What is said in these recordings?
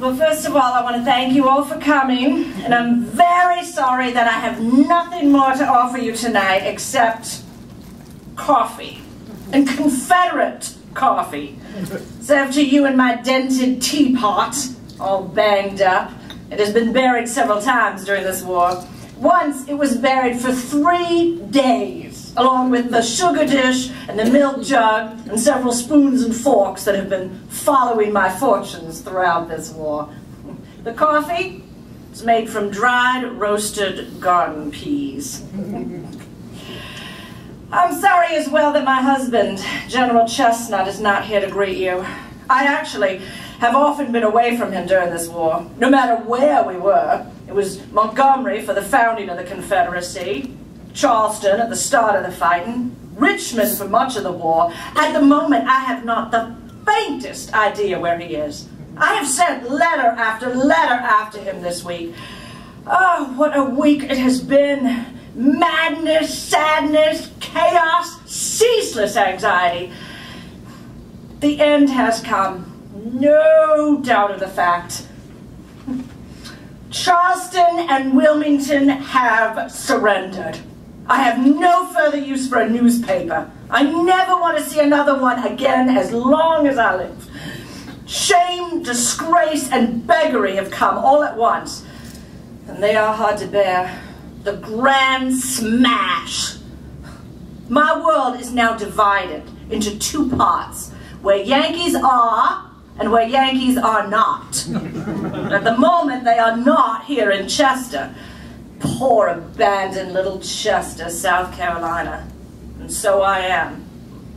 Well, first of all, I want to thank you all for coming, and I'm very sorry that I have nothing more to offer you tonight except coffee, and Confederate coffee, served to you in my dented teapot, all banged up. It has been buried several times during this war. Once, it was buried for 3 days, along with the sugar dish and the milk jug and several spoons and forks that have been following my fortunes throughout this war. The coffee is made from dried, roasted garden peas. I'm sorry as well that my husband, General Chesnut, is not here to greet you. I actually have often been away from him during this war, no matter where we were. It was Montgomery for the founding of the Confederacy, Charleston at the start of the fighting, Richmond for much of the war. At the moment, I have not the faintest idea where he is. I have sent letter after him this week. Oh, what a week it has been. Madness, sadness, chaos, ceaseless anxiety. The end has come. No doubt of the fact. Charleston and Wilmington have surrendered. I have no further use for a newspaper. I never want to see another one again as long as I live. Shame, disgrace, and beggary have come all at once, and they are hard to bear. The grand smash. My world is now divided into 2 parts, where Yankees are and where Yankees are not. At the moment, they are not here in Chester. Poor abandoned little Chester, South Carolina. And so I am,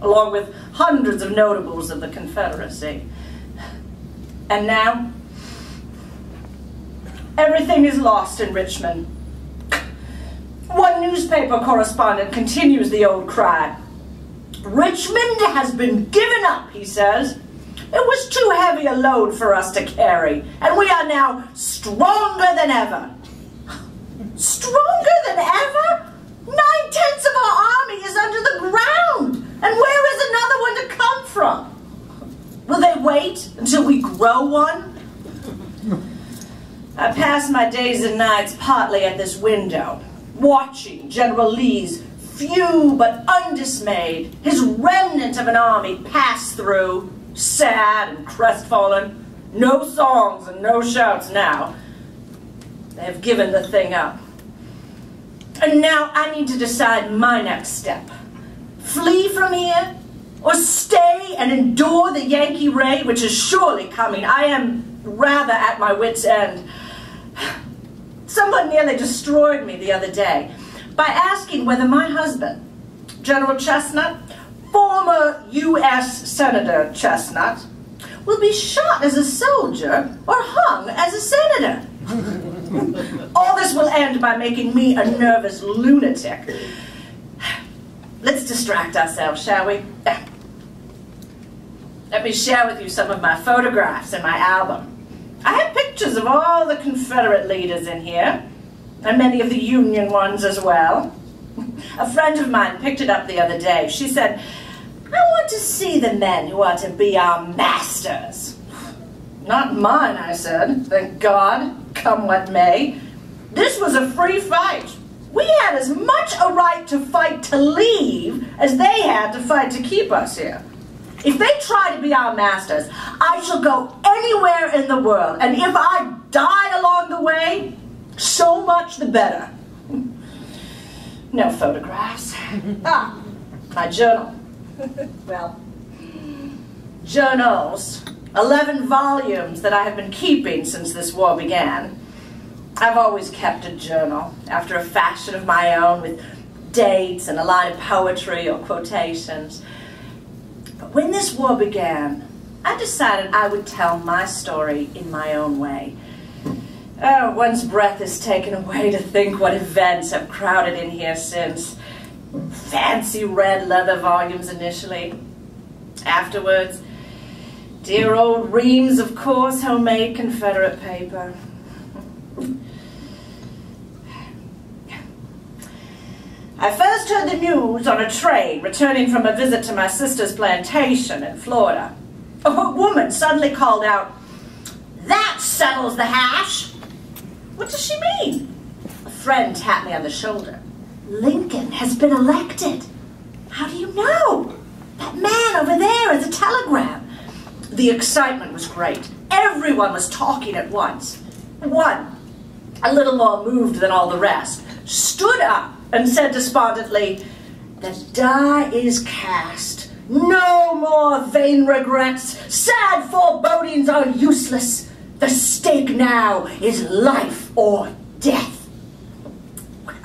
along with hundreds of notables of the Confederacy. And now, everything is lost in Richmond. One newspaper correspondent continues the old cry. Richmond has been given up, he says. It was too heavy a load for us to carry, and we are now stronger than ever. Stronger than ever? 9/10 of our army is under the ground, and where is another one to come from? Will they wait until we grow one? I pass my days and nights partly at this window, watching General Lee's few but undismayed, his remnant of an army pass through, sad and crestfallen. No songs and no shouts now. They have given the thing up. And now I need to decide my next step. Flee from here, or stay and endure the Yankee raid, which is surely coming. I am rather at my wit's end. Someone nearly destroyed me the other day by asking whether my husband, General Chesnut, former U.S. Senator Chesnut, will be shot as a soldier or hung as a senator. All this will end by making me a nervous lunatic. Let's distract ourselves, shall we? Let me share with you some of my photographs in my album. I have pictures of all the Confederate leaders in here, and many of the Union ones as well. A friend of mine picked it up the other day. She said, I want to see the men who are to be our masters. Not mine, I said, thank God, come what may. This was a free fight. We had as much a right to fight to leave as they had to fight to keep us here. If they try to be our masters, I shall go anywhere in the world, and if I die along the way, so much the better. No photographs. Ah, my journal. Well, journals. 11 volumes that I have been keeping since this war began. I've always kept a journal, after a fashion of my own, with dates and a line of poetry or quotations. But when this war began, I decided I would tell my story in my own way. Oh, one's breath is taken away to think what events have crowded in here since. Fancy red leather volumes initially. Afterwards, dear old reams of coarse homemade Confederate paper. I first heard the news on a train returning from a visit to my sister's plantation in Florida. A woman suddenly called out, "That That settles the hash. What does she mean? A friend tapped me on the shoulder. Lincoln has been elected. How do you know? That man over there is a telegram. The excitement was great. Everyone was talking at once. One, a little more moved than all the rest, stood up and said despondently, "The die is cast. No more vain regrets. Sad forebodings are useless. The stake now is life or death." Well,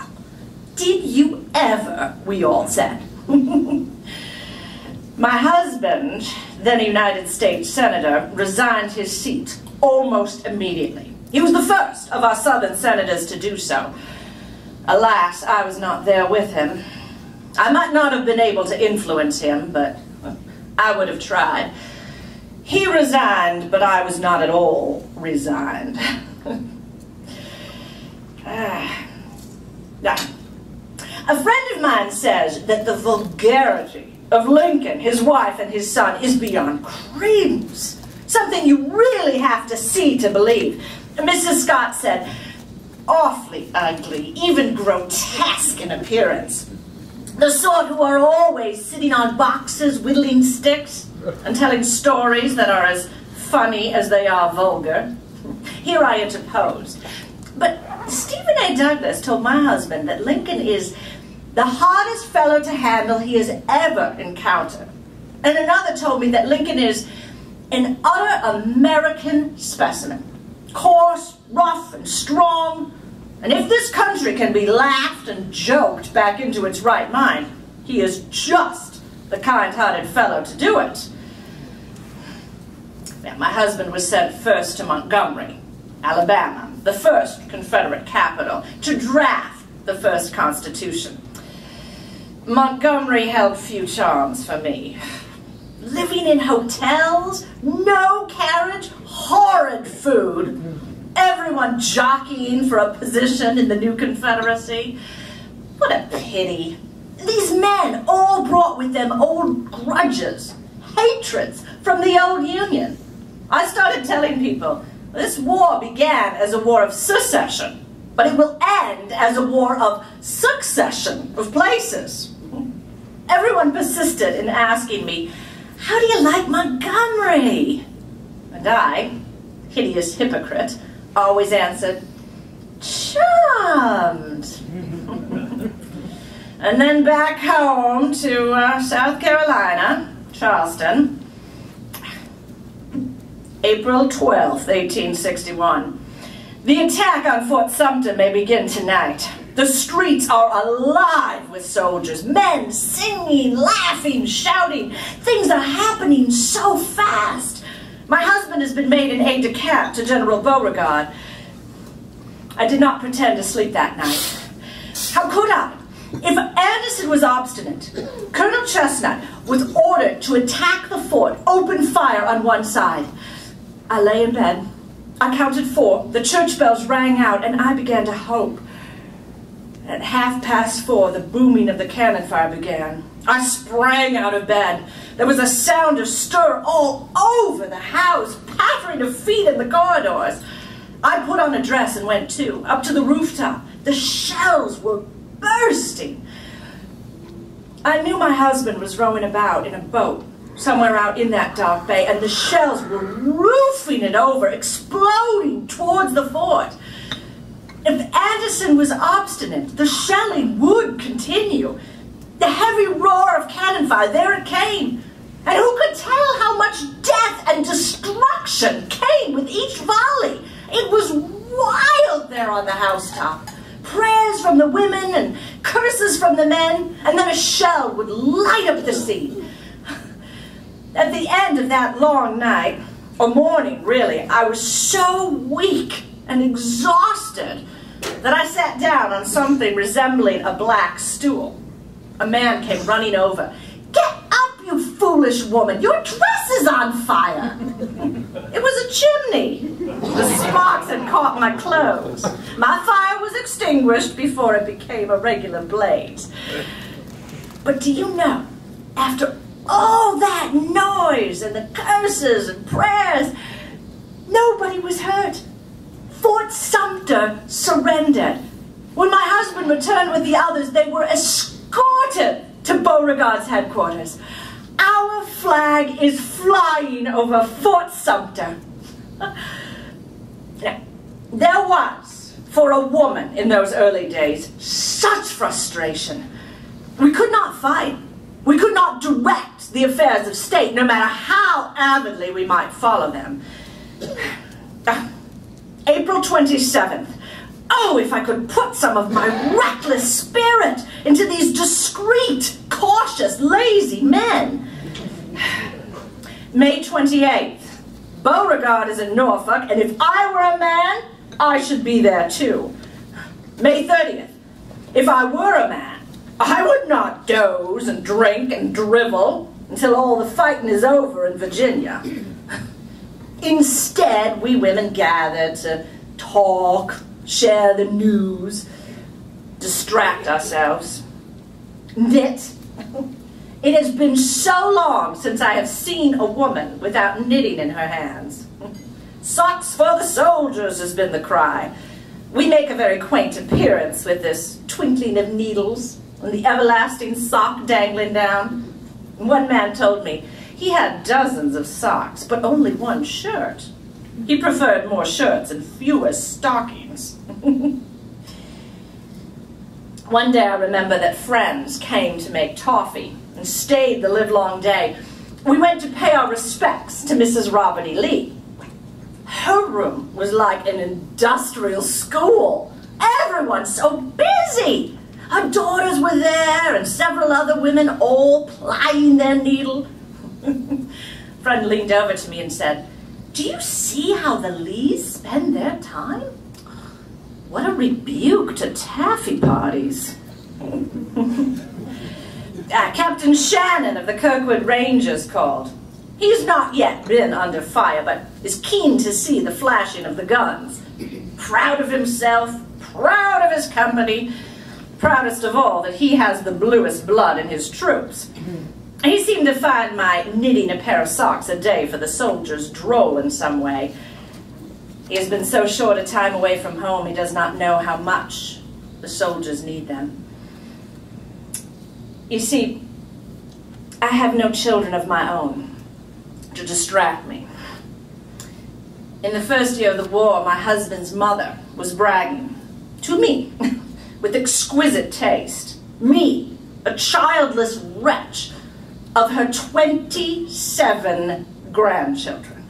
did you ever, we all said. My husband, then a United States Senator, resigned his seat almost immediately. He was the first of our Southern senators to do so. Alas, I was not there with him. I might not have been able to influence him, but I would have tried. He resigned, but I was not at all resigned. Now, a friend of mine says that the vulgarity of Lincoln, his wife, and his son is beyond credence. Something you really have to see to believe. Mrs. Scott said, awfully ugly, even grotesque in appearance. The sort who are always sitting on boxes, whittling sticks, and telling stories that are as funny as they are vulgar. Here I interposed. But Stephen A. Douglas told my husband that Lincoln is the hardest fellow to handle he has ever encountered. And another told me that Lincoln is an utter American specimen. Coarse, rough, and strong. And if this country can be laughed and joked back into its right mind, he is just the kind-hearted fellow to do it. Now, my husband was sent first to Montgomery, Alabama, the first Confederate capital, to draft the first Constitution. Montgomery held few charms for me. Living in hotels, no carriage, horrid food, everyone jockeying for a position in the new Confederacy. What a pity. These men all brought with them old grudges, hatreds from the old Union. I started telling people, this war began as a war of secession, but it will end as a war of succession of places. Everyone persisted in asking me, how do you like Montgomery? And I, hideous hypocrite, always answered, charmed. And then back home to South Carolina, Charleston, April 12th, 1861. The attack on Fort Sumter may begin tonight. The streets are alive with soldiers, men singing, laughing, shouting. Things are happening so fast. My husband has been made an aide-de-camp to General Beauregard. I did not pretend to sleep that night. How could I? If Anderson was obstinate, Colonel Chesnut was ordered to attack the fort, open fire on one side. I lay in bed. I counted 4. The church bells rang out, and I began to hope. At 4:30, the booming of the cannon fire began. I sprang out of bed. There was a sound of stir all over the house, pattering of feet in the corridors. I put on a dress and went too, up to the rooftop. The shells were bursting. I knew my husband was rowing about in a boat somewhere out in that dark bay, and the shells were roofing it over, exploding towards the fort. If Anderson was obstinate, the shelling would continue. The heavy roar of cannon fire, there it came. And who could tell how much death and destruction came with each volley? It was wild there on the housetop. Prayers from the women and curses from the men, and then a shell would light up the scene. At the end of that long night, or morning really, I was so weak and exhausted that I sat down on something resembling a black stool. A man came running over. "Get up, you foolish woman! Your dress is on fire!" It was a chimney. The sparks had caught my clothes. My fire was extinguished before it became a regular blaze. But do you know, after all that noise and the curses and prayers, Nobody was hurt. Fort Sumter surrendered. When my husband returned with the others, they were escorted to Beauregard's headquarters. Our flag is flying over Fort Sumter. Now, there was, for a woman in those early days, such frustration. We could not fight. We could not direct the affairs of state, no matter how avidly we might follow them. April 27th. Oh, if I could put some of my reckless spirit into these discreet, cautious, lazy men. May 28th. Beauregard is in Norfolk, and if I were a man, I should be there too. May 30th. If I were a man, I would not doze and drink and drivel until all the fighting is over in Virginia. Instead, we women gather to talk, share the news, distract ourselves, knit. It has been so long since I have seen a woman without knitting in her hands. Socks for the soldiers has been the cry. We make a very quaint appearance with this twinkling of needles and the everlasting sock dangling down. One man told me he had dozens of socks, but only one shirt. He preferred more shirts and fewer stockings. One day I remember that friends came to make toffee and stayed the livelong day. We went to pay our respects to Mrs. Robert E. Lee. Her room was like an industrial school. Everyone so busy. Her daughters were there and several other women all plying their needle. Friend leaned over to me and said, "Do you see how the Lees spend their time? What a rebuke to taffy parties." Captain Shannon of the Kirkwood Rangers called. He's not yet been under fire, but is keen to see the flashing of the guns. Proud of himself, proud of his company, proudest of all that he has the bluest blood in his troops. He seemed to find my knitting a pair of socks a day for the soldiers droll in some way. He has been so short a time away from home, he does not know how much the soldiers need them. You see, I have no children of my own to distract me. In the first year of the war, my husband's mother was bragging to me with exquisite taste, me, a childless wretch, of her 27 grandchildren.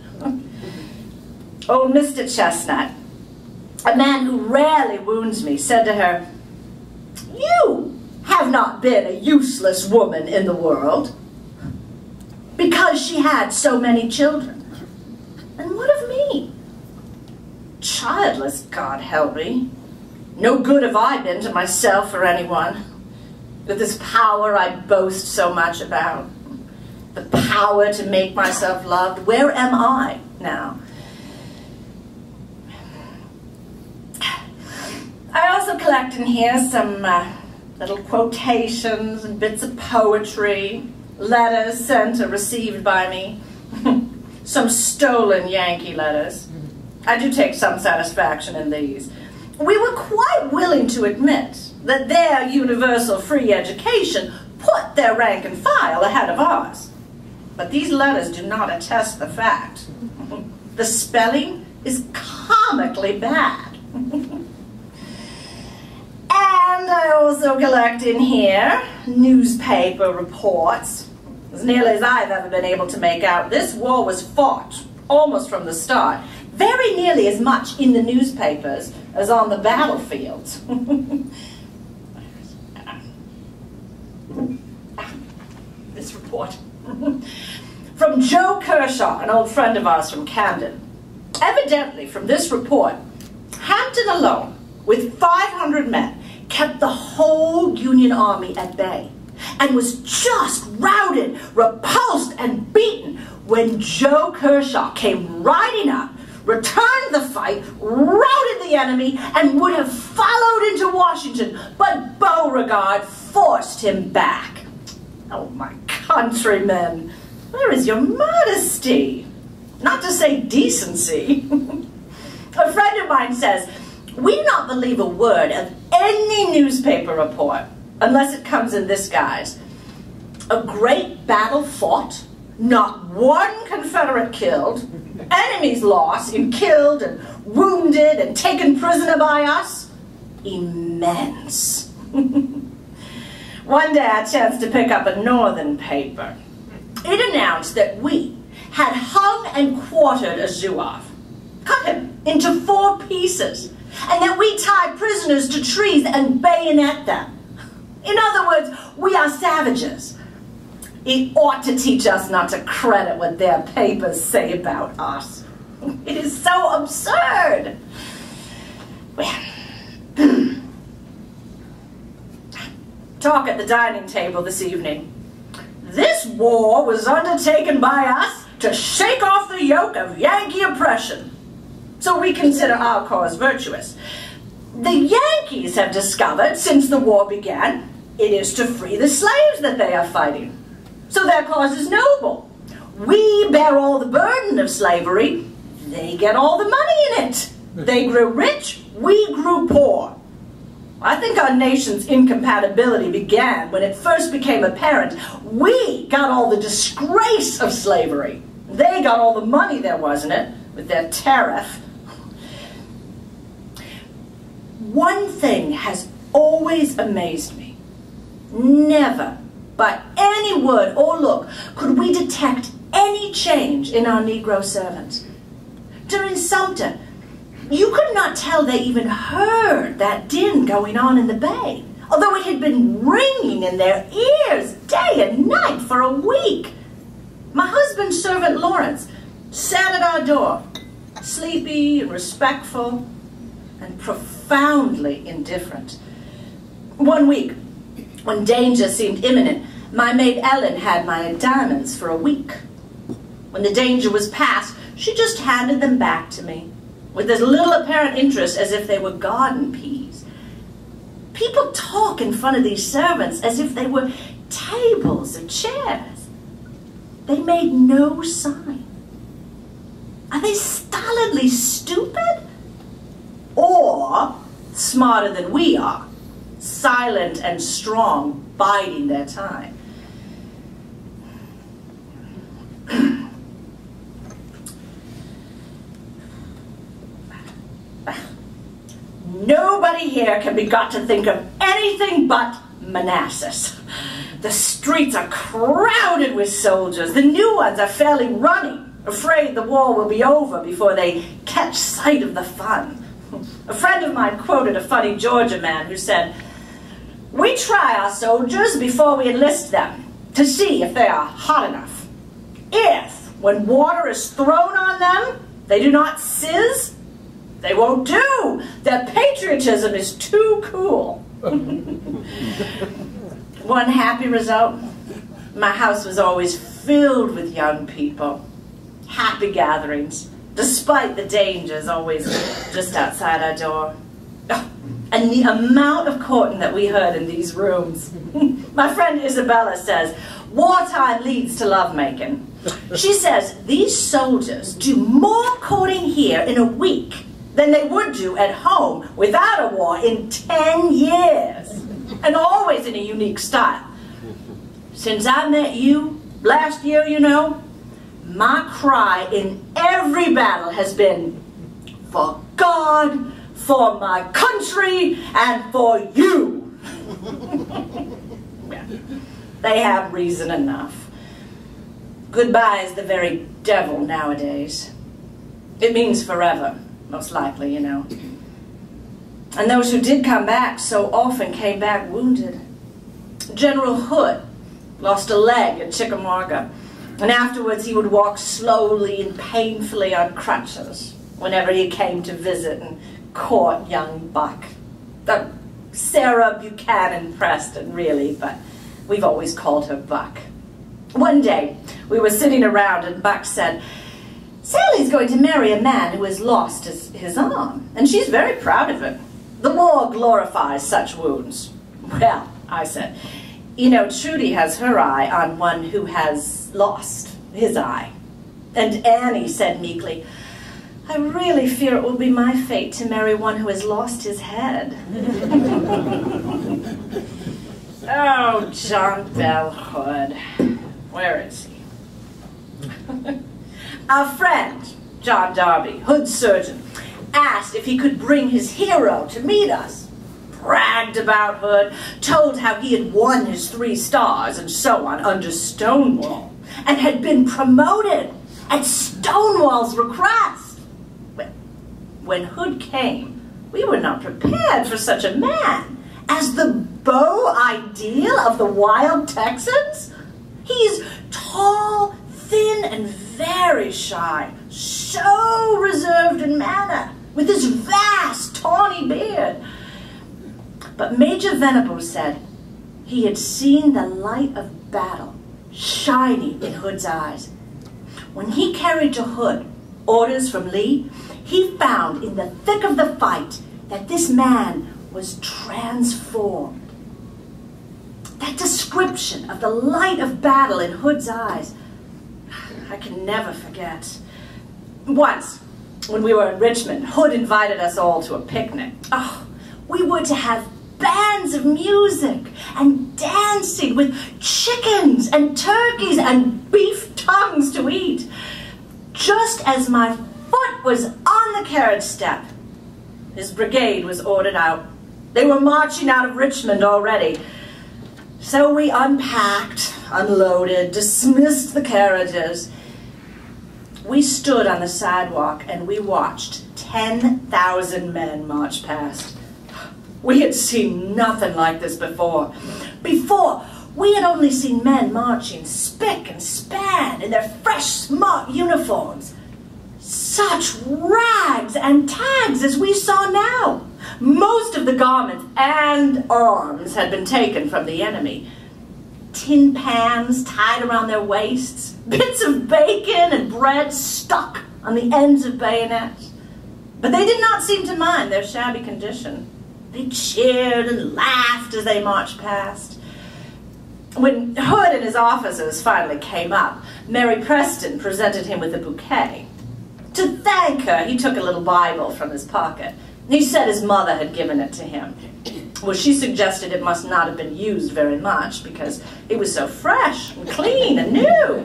Old Mr. Chesnut, a man who rarely wounds me, said to her, "You have not been a useless woman in the world," because she had so many children. And what of me? Childless, God help me. No good have I been to myself or anyone. With this power I boast so much about, the power to make myself loved, where am I now? I also collect in here some little quotations and bits of poetry, letters sent or received by me, some stolen Yankee letters. I do take some satisfaction in these. We were quite willing to admit that their universal free education put their rank and file ahead of ours. But these letters do not attest the fact. The spelling is comically bad. And I also collect in here newspaper reports. As nearly as I've ever been able to make out, this war was fought almost from the start, very nearly as much in the newspapers as on the battlefields. This report. From Joe Kershaw, an old friend of ours from Camden. Evidently, from this report, Hampton alone, with 500 men, kept the whole Union Army at bay and was just routed, repulsed, and beaten when Joe Kershaw came riding up, returned the fight, routed the enemy, and would have followed into Washington, but Beauregard forced him back. Oh, my countrymen, where is your modesty? not to say decency. A friend of mine says, we do not believe a word of any newspaper report unless it comes in this guise. A great battle fought, not one Confederate killed, enemies lost in killed and wounded and taken prisoner by us. Immense. One day I chanced to pick up a northern paper. It announced that we had hung and quartered a Zouave, cut him into 4 pieces, and that we tied prisoners to trees and bayonet them. In other words, we are savages. It ought to teach us not to credit what their papers say about us. It is so absurd. Well, talk at the dining table this evening. This war was undertaken by us to shake off the yoke of Yankee oppression. So we consider our cause virtuous. The Yankees have discovered, since the war began, it is to free the slaves that they are fighting. So their cause is noble. We bear all the burden of slavery. They get all the money in it. They grew rich, we grew poor. I think our nation's incompatibility began when it first became apparent we got all the disgrace of slavery. They got all the money there was in it, with their tariff. One thing has always amazed me. Never, by any word or look, could we detect any change in our Negro servants. During Sumter, you could not tell they even heard that din going on in the bay, although it had been ringing in their ears day and night for a week. My husband's servant, Lawrence, sat at our door, sleepy and respectful and profoundly indifferent. One week, when danger seemed imminent, my maid Ellen had my diamonds for a week. When the danger was past, she just handed them back to me, with as little apparent interest as if they were garden peas. People talk in front of these servants as if they were tables or chairs. They made no sign. Are they stolidly stupid? Or smarter than we are, silent and strong, biding their time? Nobody here can be got to think of anything but Manassas. The streets are crowded with soldiers. The new ones are fairly running, afraid the war will be over before they catch sight of the fun. A friend of mine quoted a funny Georgia man who said, "We try our soldiers before we enlist them to see if they are hot enough. If, when water is thrown on them, they do not sizz, they won't do. Their patriotism is too cool." One happy result, my house was always filled with young people. Happy gatherings, despite the dangers always just outside our door. Oh, and the amount of courting that we heard in these rooms. My friend Isabella says, wartime leads to lovemaking. She says these soldiers do more courting here in a week than they would do at home without a war in 10 years. And always in a unique style. Since I met you last year, you know, my cry in every battle has been, for God, for my country, and for you. Yeah, they have reason enough. Goodbye is the very devil nowadays. It means forever, most likely, you know. And those who did come back so often came back wounded. General Hood lost a leg at Chickamauga, and afterwards he would walk slowly and painfully on crutches whenever he came to visit and court young Buck. Sarah Buchanan Preston, really, but we've always called her Buck. One day, we were sitting around and Buck said, "Sally's going to marry a man who has lost his arm, and she's very proud of it. The war glorifies such wounds." "Well," I said, "you know, Trudy has her eye on one who has lost his eye." And Annie said meekly, I really fear it will be my fate to marry one who has lost his head. Oh, John Bell Hood. Where is he? Our friend, John Darby, Hood's surgeon, asked if he could bring his hero to meet us. Bragged about Hood, told how he had won his 3 stars and so on under Stonewall, and had been promoted at Stonewall's request. When Hood came, we were not prepared for such a man. As the beau ideal of the wild Texans? He's tall, thin, and very shy, so reserved in manner, with his vast, tawny beard. But Major Venables said he had seen the light of battle shining in Hood's eyes. When he carried to Hood orders from Lee, he found in the thick of the fight that this man was transformed. That description of the light of battle in Hood's eyes, I can never forget. Once, when we were in Richmond, Hood invited us all to a picnic. Oh, we were to have bands of music and dancing with chickens and turkeys and beef tongues to eat. Just as my foot was on the carriage step, his brigade was ordered out. They were marching out of Richmond already. So we unpacked, unloaded, dismissed the carriages. We stood on the sidewalk and we watched 10,000 men march past. We had seen nothing like this before. Before, we had only seen men marching spick and span in their fresh, smart uniforms. Such rags and tags as we saw now. Most of the garments and arms had been taken from the enemy. Tin pans tied around their waists, bits of bacon and bread stuck on the ends of bayonets. But they did not seem to mind their shabby condition. They cheered and laughed as they marched past. When Hood and his officers finally came up, Mary Preston presented him with a bouquet. To thank her, he took a little Bible from his pocket. He said his mother had given it to him. Well, she suggested it must not have been used very much because it was so fresh and clean and new.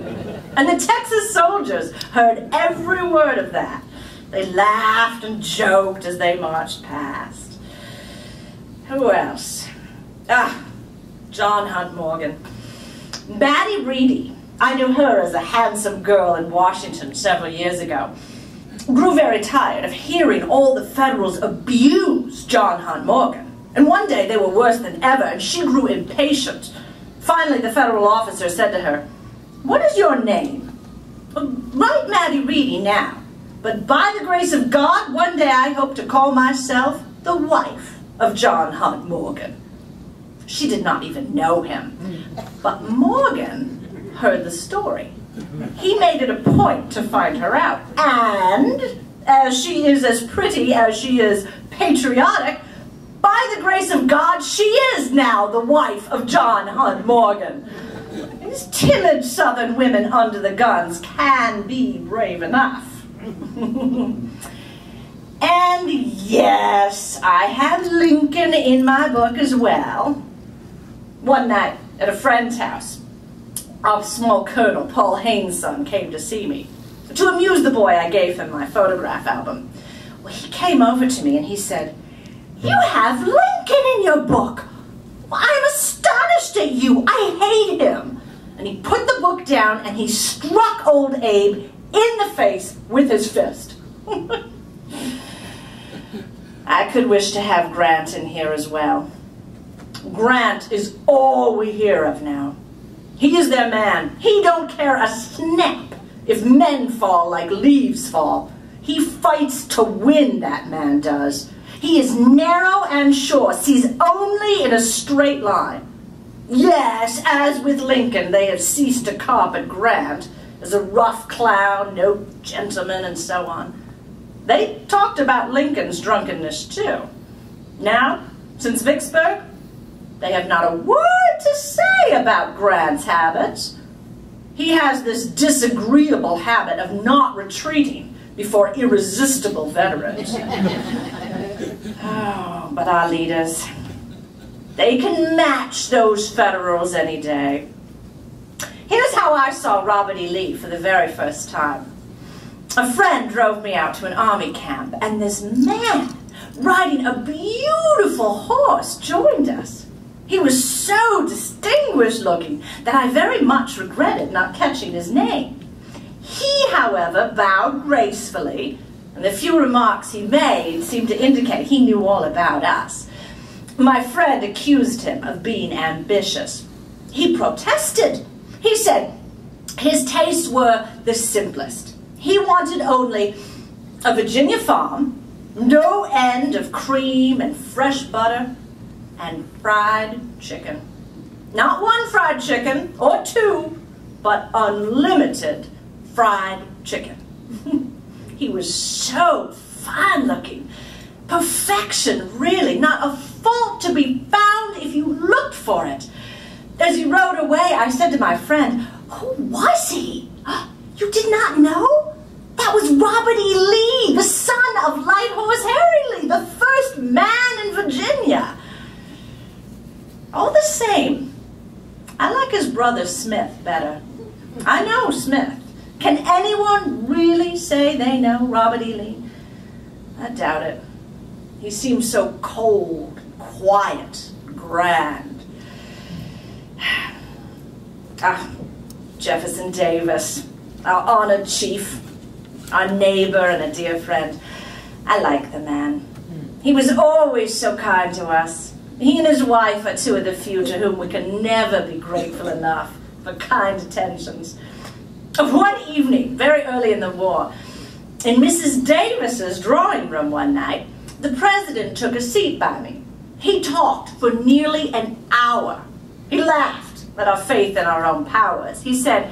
And the Texas soldiers heard every word of that. They laughed and joked as they marched past. Who else? John Hunt Morgan. Mattie Reedy, I knew her as a handsome girl in Washington several years ago, grew very tired of hearing all the Federals abuse John Hunt Morgan. And one day they were worse than ever, and she grew impatient. Finally, the Federal officer said to her, "What is your name?" "Write Mattie Reedy now, but by the grace of God, one day I hope to call myself the wife of John Hunt Morgan." She did not even know him, but Morgan heard the story. He made it a point to find her out, and as she is as pretty as she is patriotic, by the grace of God, she is now the wife of John Hunt Morgan. These timid Southern women under the guns can be brave enough. And yes, I have Lincoln in my book as well. One night at a friend's house, our small colonel, Paul Haynes' son, came to see me. To amuse the boy, I gave him my photograph album. Well, he came over to me and he said, "You have Lincoln in your book. I'm astonished at you. I hate him." And he put the book down and he struck old Abe in the face with his fist. I could wish to have Grant in here as well. Grant is all we hear of now. He is their man. He don't care a snap if men fall like leaves fall. He fights to win, that man does. He is narrow and sure, sees only in a straight line. Yes, as with Lincoln, they have ceased to carpet Grant as a rough clown, no gentleman, and so on. They talked about Lincoln's drunkenness, too. Now, since Vicksburg, they have not a word to say about Grant's habits. He has this disagreeable habit of not retreating before irresistible veterans. Oh, but our leaders, they can match those Federals any day. Here's how I saw Robert E. Lee for the very first time. A friend drove me out to an army camp, and this man riding a beautiful horse joined us. He was so distinguished looking that I very much regretted not catching his name. He, however, bowed gracefully, and the few remarks he made seemed to indicate he knew all about us. My friend accused him of being ambitious. He protested. He said his tastes were the simplest. He wanted only a Virginia farm, no end of cream and fresh butter, and fried chicken. Not one fried chicken or two, but unlimited fried chicken. He was so fine-looking. Perfection, really. Not a fault to be found if you looked for it. As he rode away, I said to my friend, "Who was he? You did not know? That was Robert E. Lee, the son of Light Horse Harry Lee, the first man in Virginia." All the same, I like his brother Smith better. I know Smith. Can anyone really say they know Robert E. Lee? I doubt it. He seems so cold, quiet, grand. Jefferson Davis, our honored chief, our neighbor and a dear friend. I like the man. He was always so kind to us. He and his wife are two of the few to whom we can never be grateful enough for kind attentions. One evening, very early in the war, in Mrs. Davis's drawing room one night, the president took a seat by me. He talked for nearly an hour. He laughed at our faith in our own powers. He said,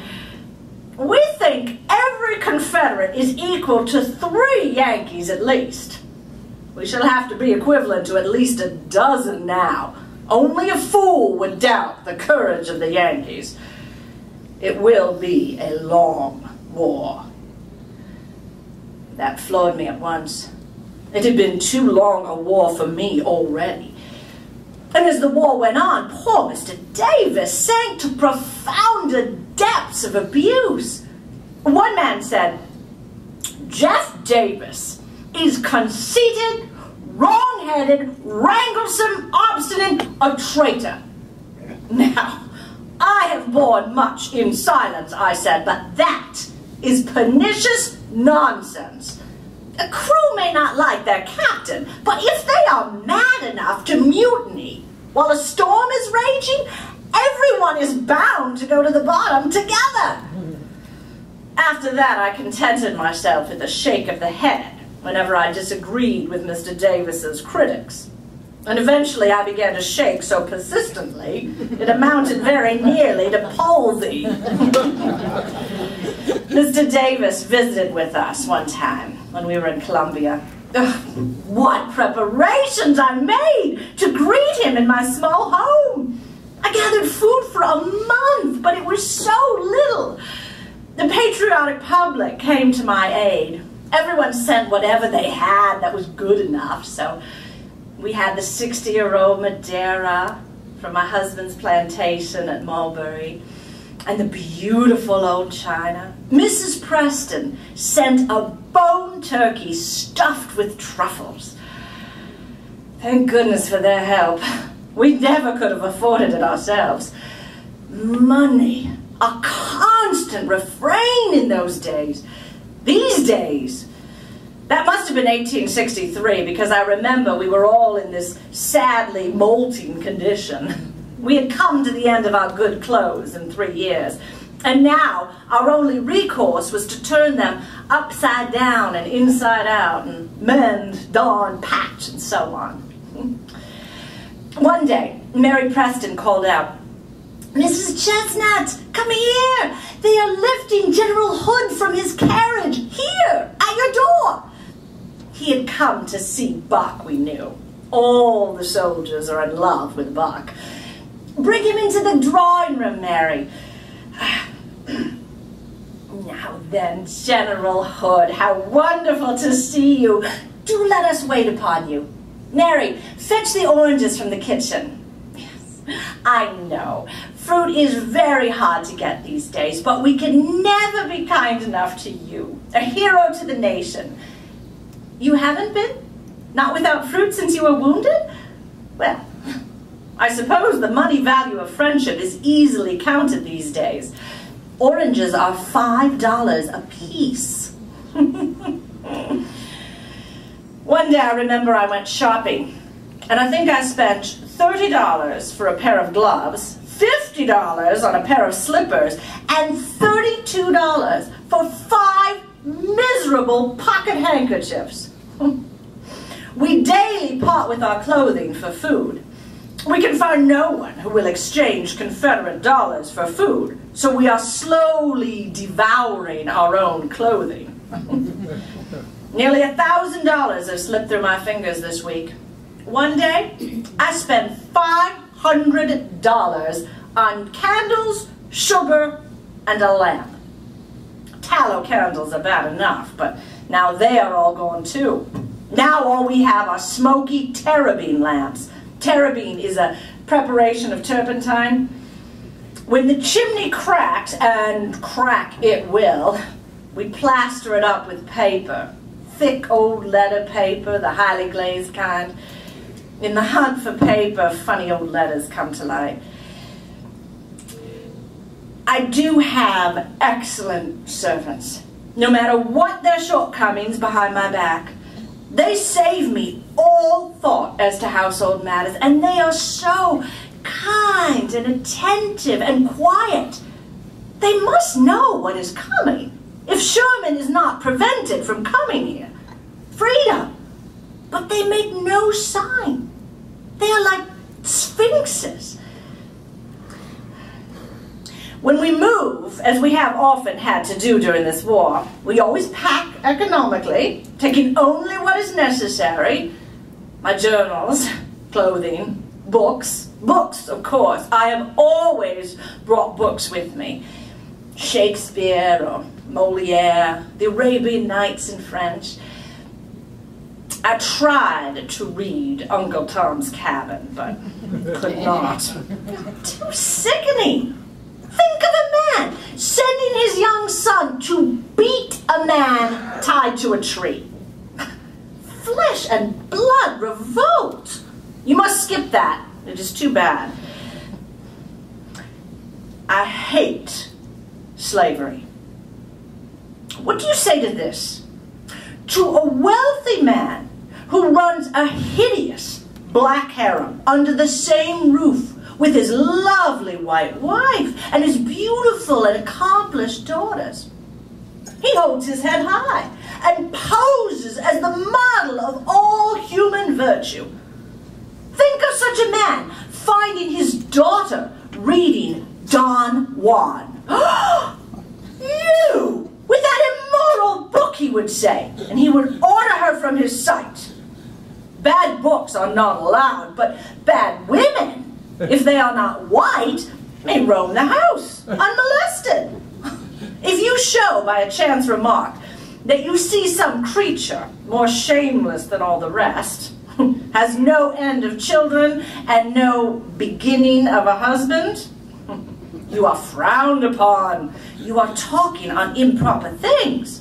"We think every Confederate is equal to 3 Yankees at least. We shall have to be equivalent to at least a dozen now. Only a fool would doubt the courage of the Yankees. It will be a long war." That floored me at once. It had been too long a war for me already. And as the war went on, poor Mr. Davis sank to profounder depths of abuse. One man said, "Jeff Davis is conceited, wrong-headed, wranglesome, obstinate, a traitor." Now, I have borne much in silence, I said, but that is pernicious nonsense. A crew may not like their captain, but if they are mad enough to mutiny while a storm is raging, everyone is bound to go to the bottom together. After that, I contented myself with a shake of the head whenever I disagreed with Mr. Davis's critics. And eventually I began to shake so persistently it amounted very nearly to palsy. Mr. Davis visited with us one time when we were in Columbia. What preparations I made to greet him in my small home! I gathered food for a month, but it was so little. The patriotic public came to my aid. Everyone sent whatever they had that was good enough, so we had the 60-year-old Madeira from my husband's plantation at Mulberry, and the beautiful old china. Mrs. Preston sent a bone turkey stuffed with truffles. Thank goodness for their help. We never could have afforded it ourselves. Money, a constant refrain in those days. These days, that must have been 1863, because I remember we were all in this sadly molting condition. We had come to the end of our good clothes in 3 years, and now our only recourse was to turn them upside down and inside out, and mend, darn, patch, and so on. One day, Mary Preston called out, "Mrs. Chesnut, come here! They are lifting General Hood from his carriage, here, at your door!" He had come to see Buck, we knew. All the soldiers are in love with Buck. "Bring him into the drawing room, Mary." Now then, General Hood, how wonderful to see you. Do let us wait upon you. Mary, fetch the oranges from the kitchen. Yes, I know. Fruit is very hard to get these days, but we can never be kind enough to you, a hero to the nation. You haven't been? Not without fruit since you were wounded? Well, I suppose the money value of friendship is easily counted these days. Oranges are $5 a piece. One day I remember I went shopping, and I think I spent $30 for a pair of gloves, $50 on a pair of slippers, and $32 for 5 miserable pocket handkerchiefs. We daily part with our clothing for food. We can find no one who will exchange Confederate dollars for food, so we are slowly devouring our own clothing. Nearly $1,000 have slipped through my fingers this week. One day, I spent $500 on candles, sugar, and a lamp. Tallow candles are bad enough, but now they are all gone too. Now all we have are smoky terrabine lamps. Terrabine is a preparation of turpentine. When the chimney cracks, and crack it will, we plaster it up with paper. Thick old letter paper, the highly glazed kind. In the hunt for paper, funny old letters come to light. I do have excellent servants, no matter what their shortcomings behind my back. They save me all thought as to household matters, and they are so kind and attentive and quiet. They must know what is coming. If Sherman is not prevented from coming here, freedom. But they make no sign. They are like sphinxes. When we move, as we have often had to do during this war, we always pack economically, taking only what is necessary. My journals, clothing, books. Books, of course. I have always brought books with me. Shakespeare or Molière, the Arabian Nights in French. I tried to read Uncle Tom's Cabin, but could not. Too sickening. Think of a man sending his young son to beat a man tied to a tree. Flesh and blood revolt. You must skip that. It is too bad. I hate slavery. What do you say to this? To a wealthy man who runs a hideous black harem under the same roof with his lovely white wife and his beautiful and accomplished daughters. He holds his head high and poses as the model of all human virtue. Think of such a man finding his daughter reading Don Juan. You! With that immoral book, he would say, and he would order her from his sight. Bad books are not allowed, but bad women, if they are not white, may roam the house unmolested. If you show by a chance remark that you see some creature more shameless than all the rest, has no end of children and no beginning of a husband, you are frowned upon. You are talking on improper things.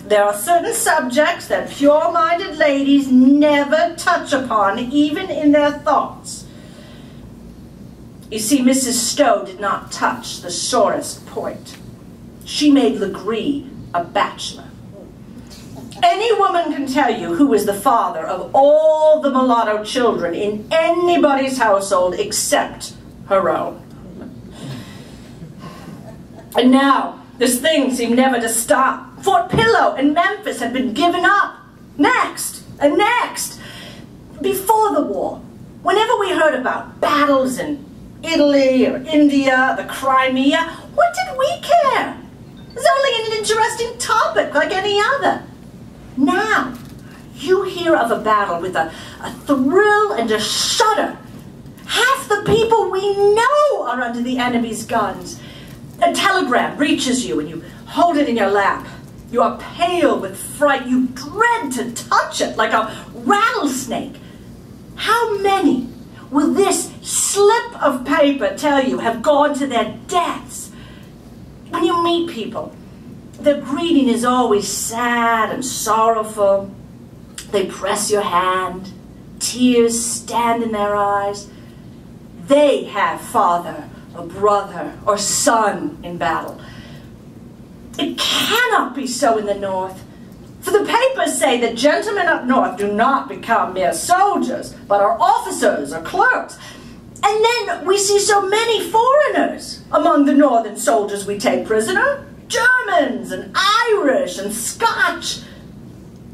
There are certain subjects that pure-minded ladies never touch upon, even in their thoughts. You see, Mrs. Stowe did not touch the sorest point. She made Legree a bachelor. Any woman can tell you who is the father of all the mulatto children in anybody's household except her own. And now, this thing seemed never to stop. Fort Pillow and Memphis had been given up. Next, and next. Before the war, whenever we heard about battles in Italy or India, the Crimea, what did we care? It was only an interesting topic like any other. Now, you hear of a battle with a thrill and a shudder. Half the people we know are under the enemy's guns. A telegram reaches you and you hold it in your lap. You are pale with fright. You dread to touch it like a rattlesnake. How many will this slip of paper tell you have gone to their deaths? When you meet people, their greeting is always sad and sorrowful. They press your hand. Tears stand in their eyes. They have father or brother or son in battle. It cannot be so in the North. For the papers say that gentlemen up north do not become mere soldiers, but are officers or clerks. And then we see so many foreigners among the northern soldiers we take prisoner. Germans and Irish and Scotch.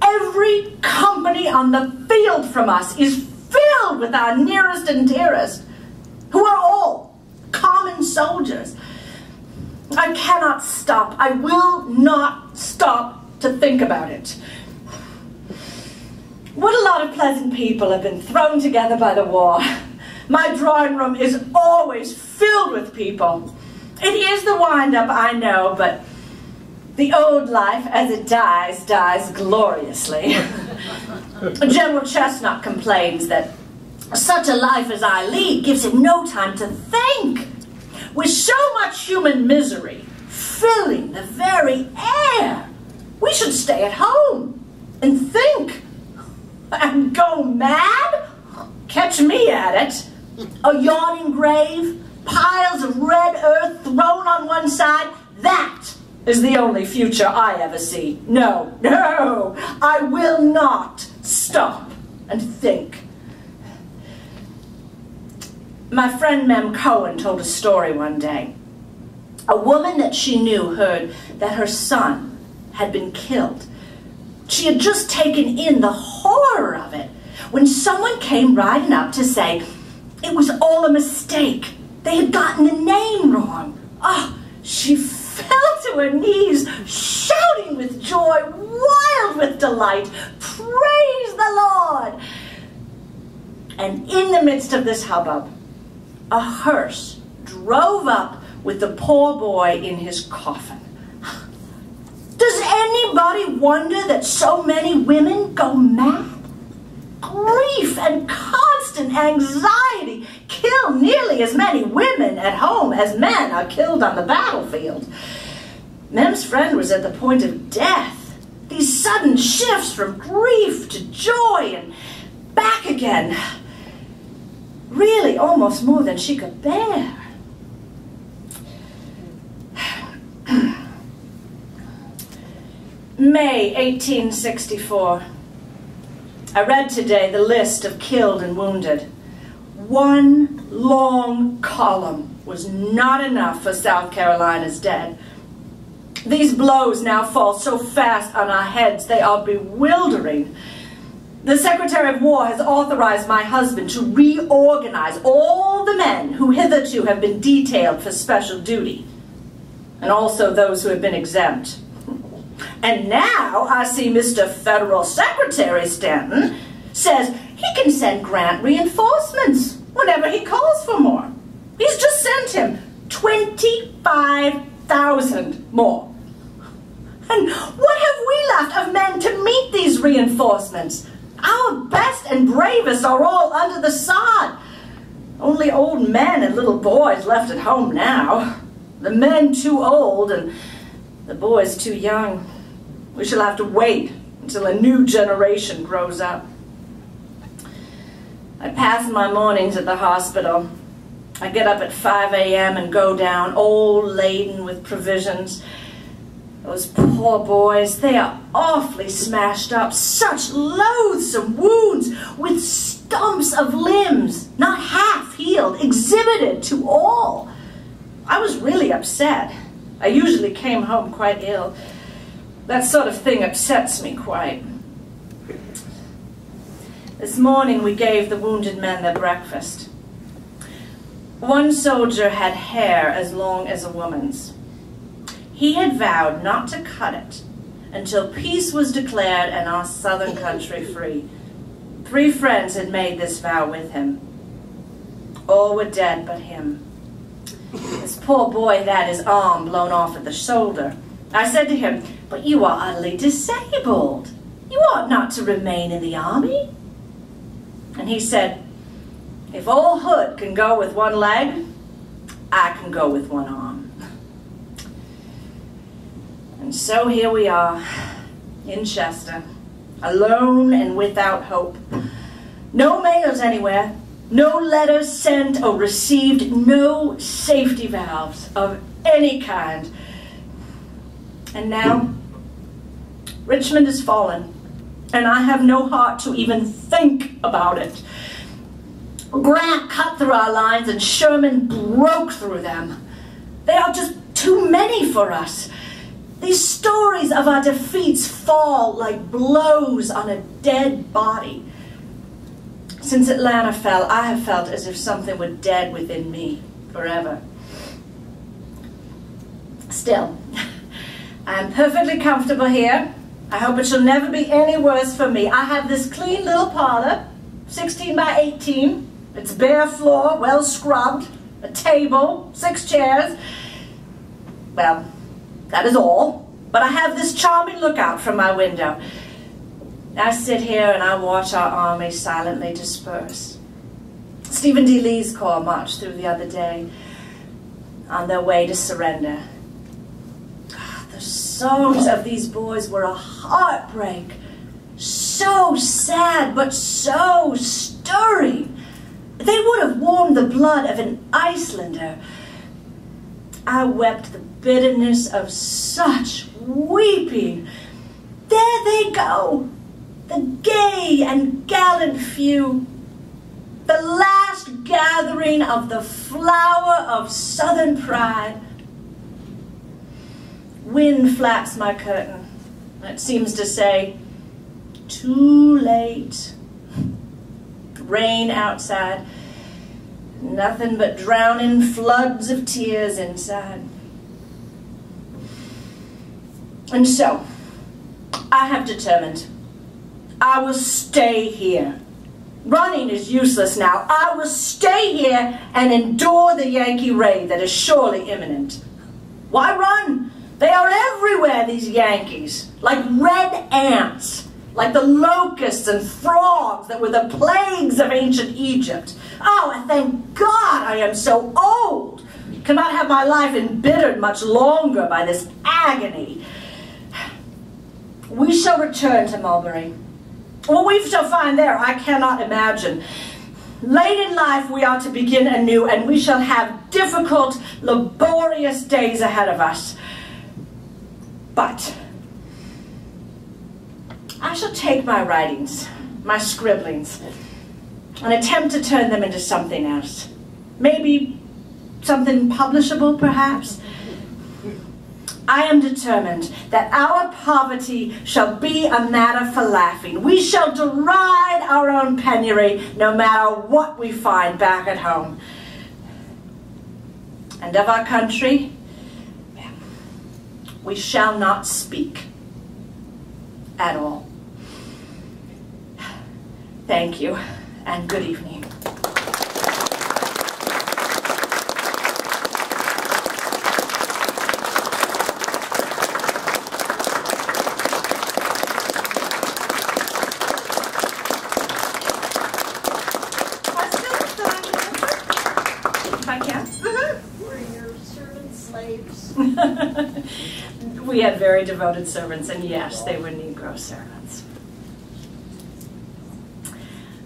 Every company on the field from us is filled with our nearest and dearest, who are all common soldiers. I cannot stop. I will not stop to think about it. What a lot of pleasant people have been thrown together by the war. My drawing room is always filled with people. It is the wind-up, I know, but the old life, as it dies, dies gloriously. General Chesnut complains that such a life as I lead gives him no time to think. With so much human misery filling the very air, we should stay at home and think and go mad. Catch me at it. A yawning grave, piles of red earth thrown on one side, that is the only future I ever see. No, no, I will not stop and think. My friend Mem Cohen told a story one day. A woman that she knew heard that her son had been killed. She had just taken in the horror of it when someone came riding up to say it was all a mistake. They had gotten the name wrong. Oh, she fell to her knees, shouting with joy, wild with delight. Praise the Lord! And in the midst of this hubbub, a hearse drove up with the poor boy in his coffin. Does anybody wonder that so many women go mad? Grief and constant anxiety kill nearly as many women at home as men are killed on the battlefield. Mem's friend was at the point of death. These sudden shifts from grief to joy and back again, really almost more than she could bear. May 1864. I read today the list of killed and wounded. One long column was not enough for South Carolina's dead. These blows now fall so fast on our heads, they are bewildering. The Secretary of War has authorized my husband to reorganize all the men who hitherto have been detailed for special duty, and also those who have been exempt. And now I see Mr. Federal Secretary Stanton says he can send Grant reinforcements whenever he calls for more. He's just sent him 25,000 more. And what have we left of men to meet these reinforcements? Our best and bravest are all under the sod. Only old men and little boys left at home now. The men too old and the boys too young. We shall have to wait until a new generation grows up. I pass my mornings at the hospital. I get up at 5 a.m. and go down, all laden with provisions. Those poor boys, they are awfully smashed up. Such loathsome wounds with stumps of limbs, not half healed, exhibited to all. I was really upset. I usually came home quite ill. That sort of thing upsets me quite. This morning we gave the wounded men their breakfast. One soldier had hair as long as a woman's. He had vowed not to cut it until peace was declared and our southern country free. 3 friends had made this vow with him. All were dead but him. His poor boy had had his arm blown off at the shoulder. I said to him, "But you are utterly disabled. You ought not to remain in the army." And he said, "If old Hood can go with one leg, I can go with one arm." And so here we are, in Chester, alone and without hope. No mails anywhere, no letters sent or received, no safety valves of any kind. And now, Richmond has fallen, and I have no heart to even think about it. Grant cut through our lines, and Sherman broke through them. They are just too many for us. These stories of our defeats fall like blows on a dead body. Since Atlanta fell, I have felt as if something were dead within me forever. Still, I'm perfectly comfortable here. I hope it shall never be any worse for me. I have this clean little parlor, 16 by 18. It's bare floor, well scrubbed, a table, 6 chairs. Well, that is all. But I have this charming lookout from my window. I sit here and I watch our army silently disperse. Stephen D. Lee's corps marched through the other day on their way to surrender. The songs of these boys were a heartbreak. So sad, but so stirring. They would have warmed the blood of an Icelander. I wept the bitterness of such weeping. There they go, the gay and gallant few, the last gathering of the flower of Southern pride. Wind flaps my curtain. It seems to say, too late. Rain outside. Nothing but drowning floods of tears inside. And so, I have determined I will stay here. Running is useless now. I will stay here and endure the Yankee raid that is surely imminent. Why run? They are everywhere, these Yankees, like red ants, like the locusts and frogs that were the plagues of ancient Egypt. Oh, and thank God I am so old. Cannot have my life embittered much longer by this agony. We shall return to Mulberry. What we shall find there, I cannot imagine. Late in life, we are to begin anew, and we shall have difficult, laborious days ahead of us. But I shall take my writings, my scribblings, and attempt to turn them into something else. Maybe something publishable, perhaps. I am determined that our poverty shall be a matter for laughing. We shall deride our own penury no matter what we find back at home. And of our country, we shall not speak at all. Thank you, and good evening. We had very devoted servants, and yes, they were Negro servants.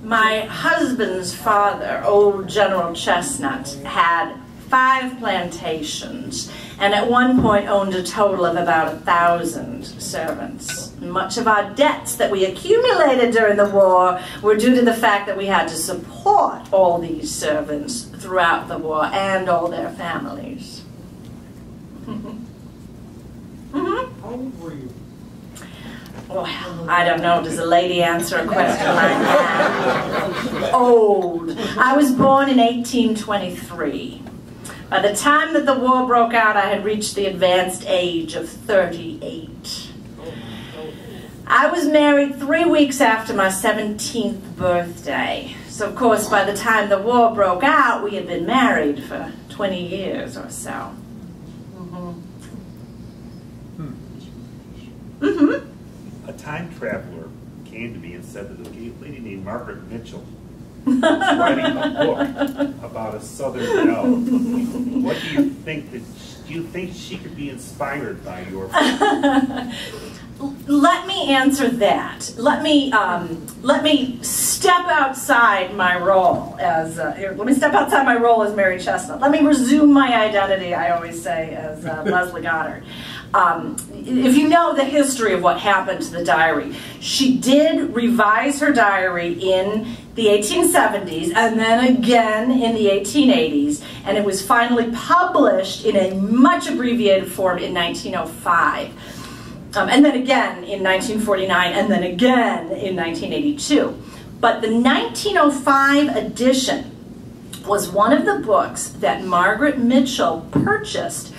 My husband's father, old General Chesnut, had 5 plantations, and at one point owned a total of about 1,000 servants. Much of our debts that we accumulated during the war were due to the fact that we had to support all these servants throughout the war and all their families. How old were you? Well, I don't know. Does a lady answer a question like that? Old. I was born in 1823. By the time that the war broke out, I had reached the advanced age of 38. I was married 3 weeks after my 17th birthday. So, of course, by the time the war broke out, we had been married for 20 years or so. A time traveler came to me and said that a lady named Margaret Mitchell was writing a book about a Southern belle. What do you think? Do you think she could be inspired by your book? Let me answer that. Let me step outside my role as let me step outside my role as Mary Chesnut. Let me resume my identity, I always say, as Leslie Goddard. If you know the history of what happened to the diary, she did revise her diary in the 1870s and then again in the 1880s, and it was finally published in a much abbreviated form in 1905. And then again in 1949, and then again in 1982. But the 1905 edition was one of the books that Margaret Mitchell purchased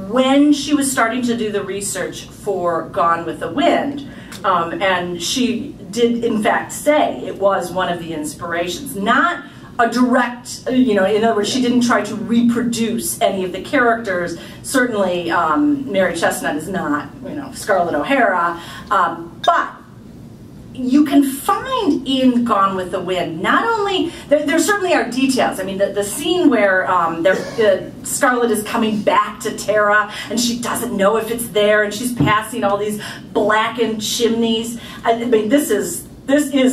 when she was starting to do the research for Gone with the Wind. And she did, in fact, say it was one of the inspirations. Not a direct, in other words, she didn't try to reproduce any of the characters. Certainly, Mary Chesnut is not, Scarlett O'Hara, but you can find in Gone with the Wind, not only, there certainly are details. I mean, the scene where Scarlett is coming back to Tara, and she doesn't know if it's there, and she's passing all these blackened chimneys. I mean, this is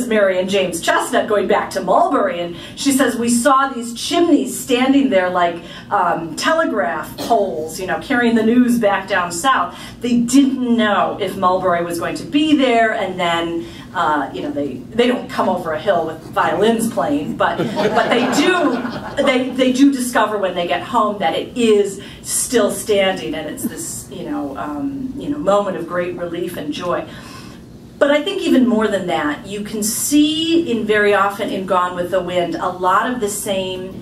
Mary and James Chesnut going back to Mulberry, and she says, we saw these chimneys standing there like telegraph poles, carrying the news back down south. They didn't know if Mulberry was going to be there, and then, they don't come over a hill with violins playing, but they do discover when they get home that it is still standing, and it's this, moment of great relief and joy. But I think even more than that, you can see very often in Gone with the Wind a lot of the same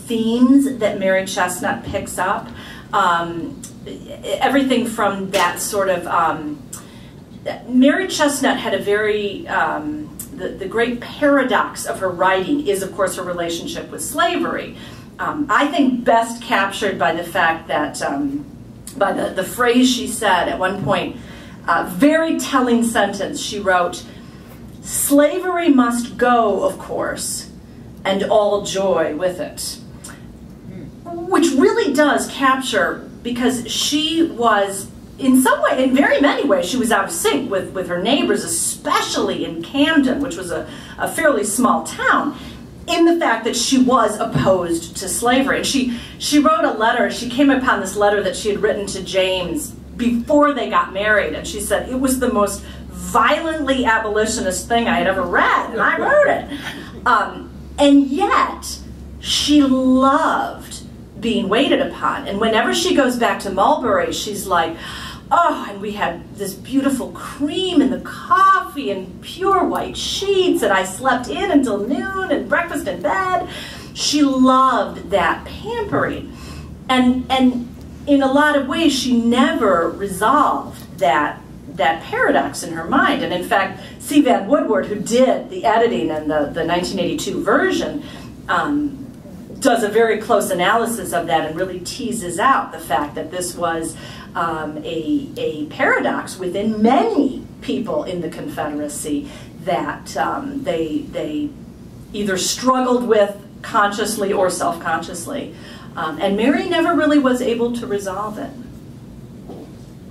themes that Mary Chesnut picks up. Everything from that sort of, Mary Chesnut had a very, the great paradox of her writing is, of course, her relationship with slavery. I think best captured by the fact that, by the phrase she said at one point, very telling sentence, she wrote, "Slavery must go, of course, and all joy with it." Which really does capture, because she was, in some way, in very many ways, she was out of sync with her neighbors, especially in Camden, which was a fairly small town, in the fact that she was opposed to slavery. And she wrote a letter, she came upon this letter that she had written to James before they got married, and she said, it was the most violently abolitionist thing I had ever read, and I wrote it. And yet, she loved being waited upon. And whenever she goes back to Mulberry, she's like, oh, and we had this beautiful cream in the coffee and pure white sheets, and I slept in until noon and breakfast in bed. She loved that pampering. And in a lot of ways, she never resolved that paradox in her mind. And in fact, C. Van Woodward, who did the editing and the 1982 version, does a very close analysis of that and really teases out the fact that this was a paradox within many people in the Confederacy that they either struggled with consciously or self-consciously. And Mary never really was able to resolve it.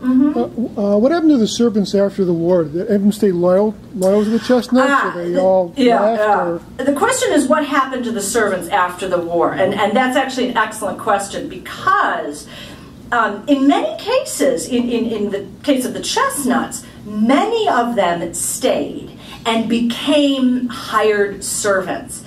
What happened to the servants after the war? Did any of them stay loyal to the Chesnuts? Or they all left? Or? The question is, what happened to the servants after the war? And that's actually an excellent question, because in many cases, in the case of the Chesnuts, many of them stayed and became hired servants.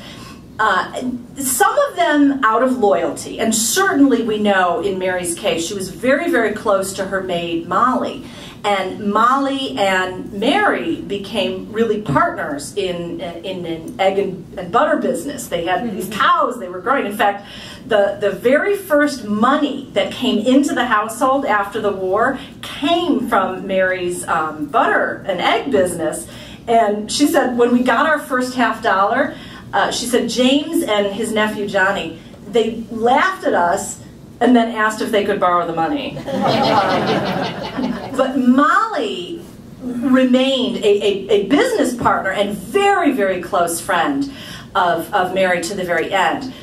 Some of them out of loyalty, and certainly we know in Mary's case she was very, very close to her maid Molly, and Molly and Mary became really partners in an egg and butter business. They had these cows they were growing. In fact, the very first money that came into the household after the war came from Mary's butter and egg business. And she said, when we got our first $50, she said James and his nephew Johnny, they laughed at us and then asked if they could borrow the money. But Molly remained a business partner and very, very close friend of Mary to the very end.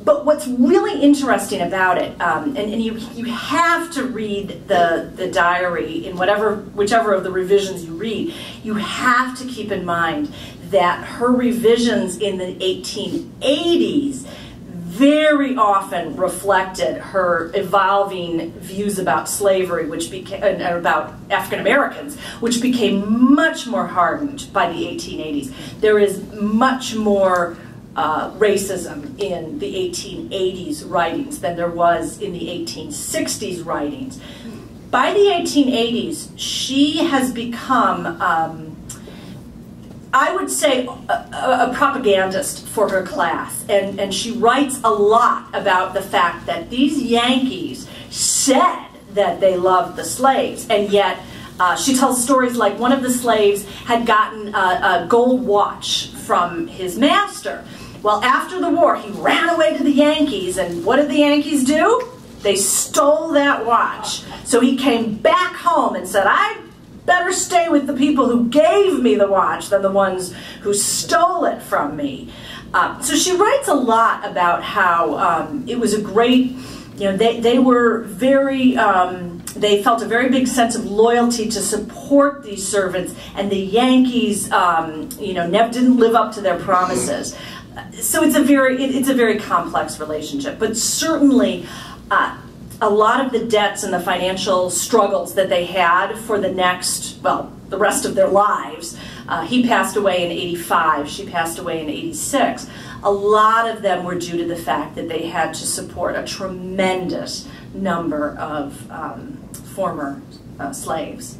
But what's really interesting about it, and you have to read the diary in whichever of the revisions you read, you have to keep in mind that her revisions in the 1880s very often reflected her evolving views about slavery, which became, about African Americans, which became much more hardened by the 1880s. There is much more racism in the 1880s writings than there was in the 1860s writings. By the 1880s, she has become, I would say, a propagandist for her class, and she writes a lot about the fact that these Yankees said that they loved the slaves, and yet she tells stories like one of the slaves had gotten a gold watch from his master. Well, after the war, he ran away to the Yankees, and what did the Yankees do? They stole that watch. So he came back home and said, I better stay with the people who gave me the watch than the ones who stole it from me. So she writes a lot about how it was a great, they were very, they felt a very big sense of loyalty to support these servants, and the Yankees, never didn't live up to their promises. So it's a very complex relationship, but certainly a lot of the debts and the financial struggles that they had for the rest of their lives. He passed away in '85, she passed away in '86. A lot of them were due to the fact that they had to support a tremendous number of former slaves.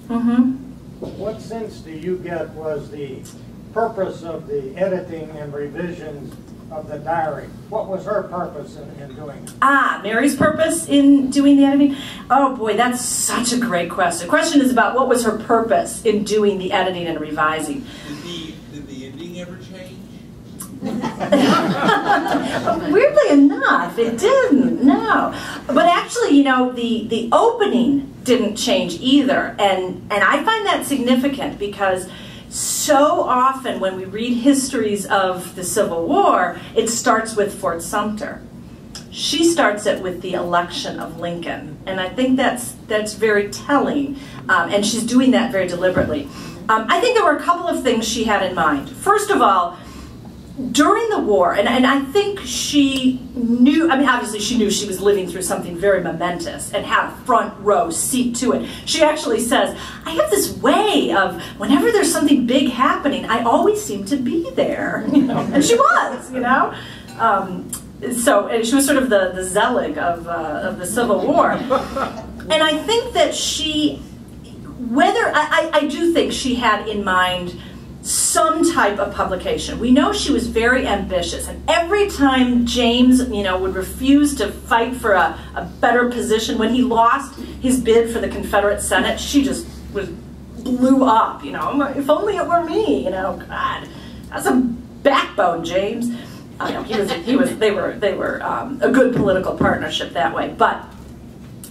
Mm-hmm. What sense do you get was the purpose of the editing and revisions of the diary? What was her purpose in doing it? Mary's purpose in doing the editing? Oh boy, that's such a great question. The question is about what was her purpose in doing the editing and revising. Did the ending ever change? Weirdly enough, it didn't, no. But actually, the opening didn't change either, and I find that significant because so often when we read histories of the Civil War, it starts with Fort Sumter. She starts it with the election of Lincoln, and I think that's very telling, and she's doing that very deliberately. I think there were a couple of things she had in mind. First of all, during the war, and I think she knew, obviously she knew she was living through something very momentous and had a front row seat to it. She actually says, I have this way of, whenever there's something big happening, I always seem to be there, and she was, So and she was sort of the Zelig of the Civil War. And I think that I do think she had in mind some type of publication. We know she was very ambitious, and every time James, would refuse to fight for a better position, when he lost his bid for the Confederate Senate, she just blew up, if only it were me, God, that's a backbone, James. They were a good political partnership that way, but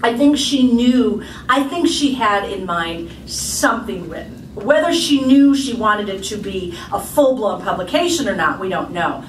I think she had in mind something written. Whether she knew she wanted it to be a full-blown publication or not, we don't know.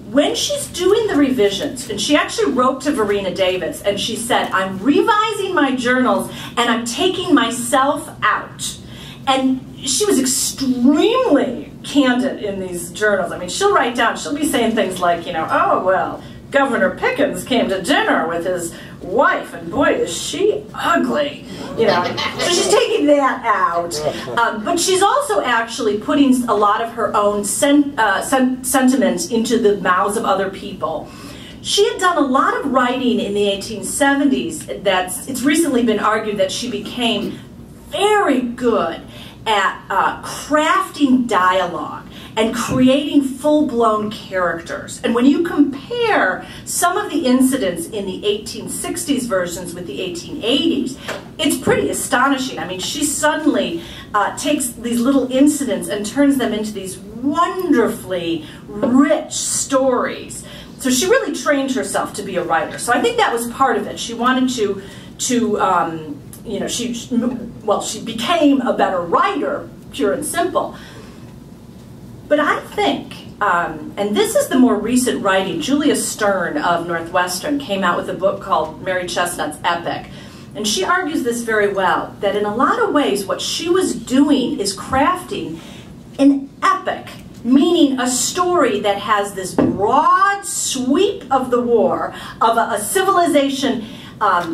When she's doing the revisions, and she actually wrote to Verena Davis, and she said, I'm revising my journals, and I'm taking myself out. And she was extremely candid in these journals. She'll write down, she'll be saying things like, oh, well, Governor Pickens came to dinner with his wife, and boy, is she ugly. So she's taking that out. But she's also actually putting a lot of her own sentiments into the mouths of other people. She had done a lot of writing in the 1870s it's recently been argued that she became very good at crafting dialogue and creating full-blown characters. And when you compare some of the incidents in the 1860s versions with the 1880s, it's pretty astonishing. She suddenly takes these little incidents and turns them into these wonderfully rich stories. So So she really trained herself to be a writer. So I think that was part of it. She wanted to you know, she became a better writer, pure and simple. But I think, and this is the more recent writing, Julia Stern of Northwestern came out with a book called Mary Chesnut's Epic. And she argues this very well, that in a lot of ways what she was doing is crafting an epic, meaning a story that has this broad sweep of the war, of a civilization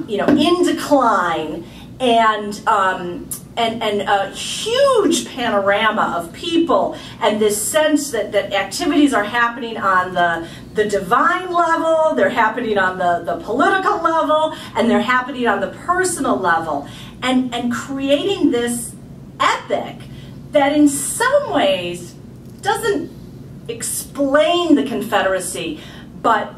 you know, in decline, and a huge panorama of people, and this sense that activities are happening on the divine level, they're happening on the political level, and they're happening on the personal level, and creating this epic that in some ways doesn't explain the Confederacy, but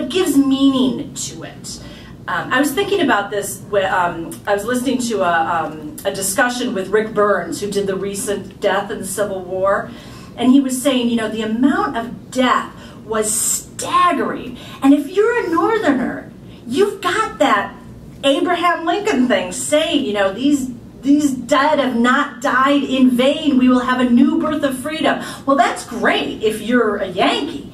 gives meaning to it. I was thinking about this when I was listening to a discussion with Rick Burns, who did the recent death in the Civil War, and he was saying, you know, the amount of death was staggering. And if you're a Northerner, you've got that Abraham Lincoln thing saying, you know, these dead have not died in vain. We will have a new birth of freedom. Well, that's great if you're a Yankee.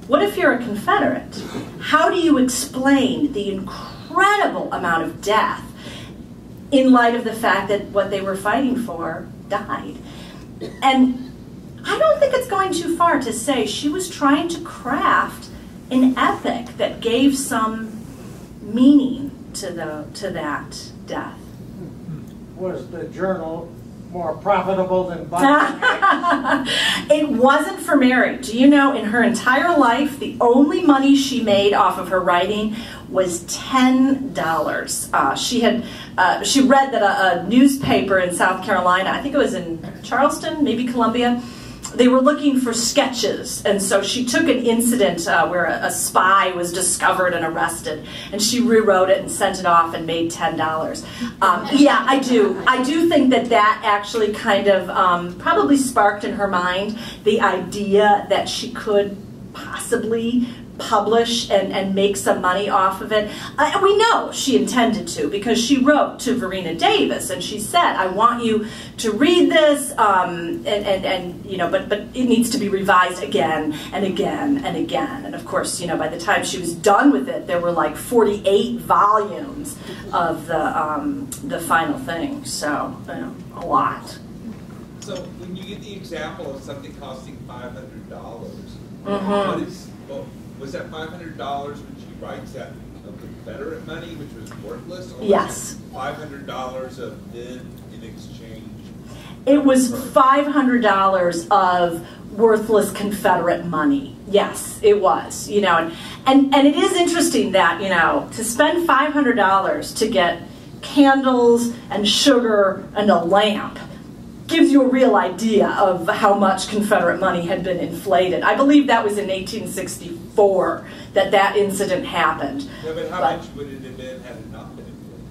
What if you're a Confederate? How do you explain the incredible amount of death in light of the fact that what they were fighting for died? And I don't think it's going too far to say she was trying to craft an epic that gave some meaning to that death. Was the journal more profitable than buying? It wasn't for Mary. Do you know, in her entire life, the only money she made off of her writing was $10. She read that a newspaper in South Carolina, I think it was in Charleston, maybe Columbia, they were looking for sketches, and so she took an incident where a spy was discovered and arrested, and she rewrote it and sent it off and made $10. Yeah, I do think that actually kind of probably sparked in her mind the idea that she could possibly publish and make some money off of it. We know she intended to, because she wrote to Verena Davis and she said, I want you to read this, and you know, but it needs to be revised again and again and again. And of course, you know, by the time she was done with it, there were like 48 volumes of the final thing. So, you know, a lot. So when you get the example of something costing $500, Mm-hmm. Was that $500 when she writes that of Confederate money, which was worthless? Or Yes. Was it $500 of then in exchange? It was $500 of worthless Confederate money. Yes, it was. You know, and it is interesting that, you know, to spend $500 to get candles and sugar and a lamp gives you a real idea of how much Confederate money had been inflated. I believe that was in 1864 that incident happened. Yeah, but how much would it have been had it not been inflated?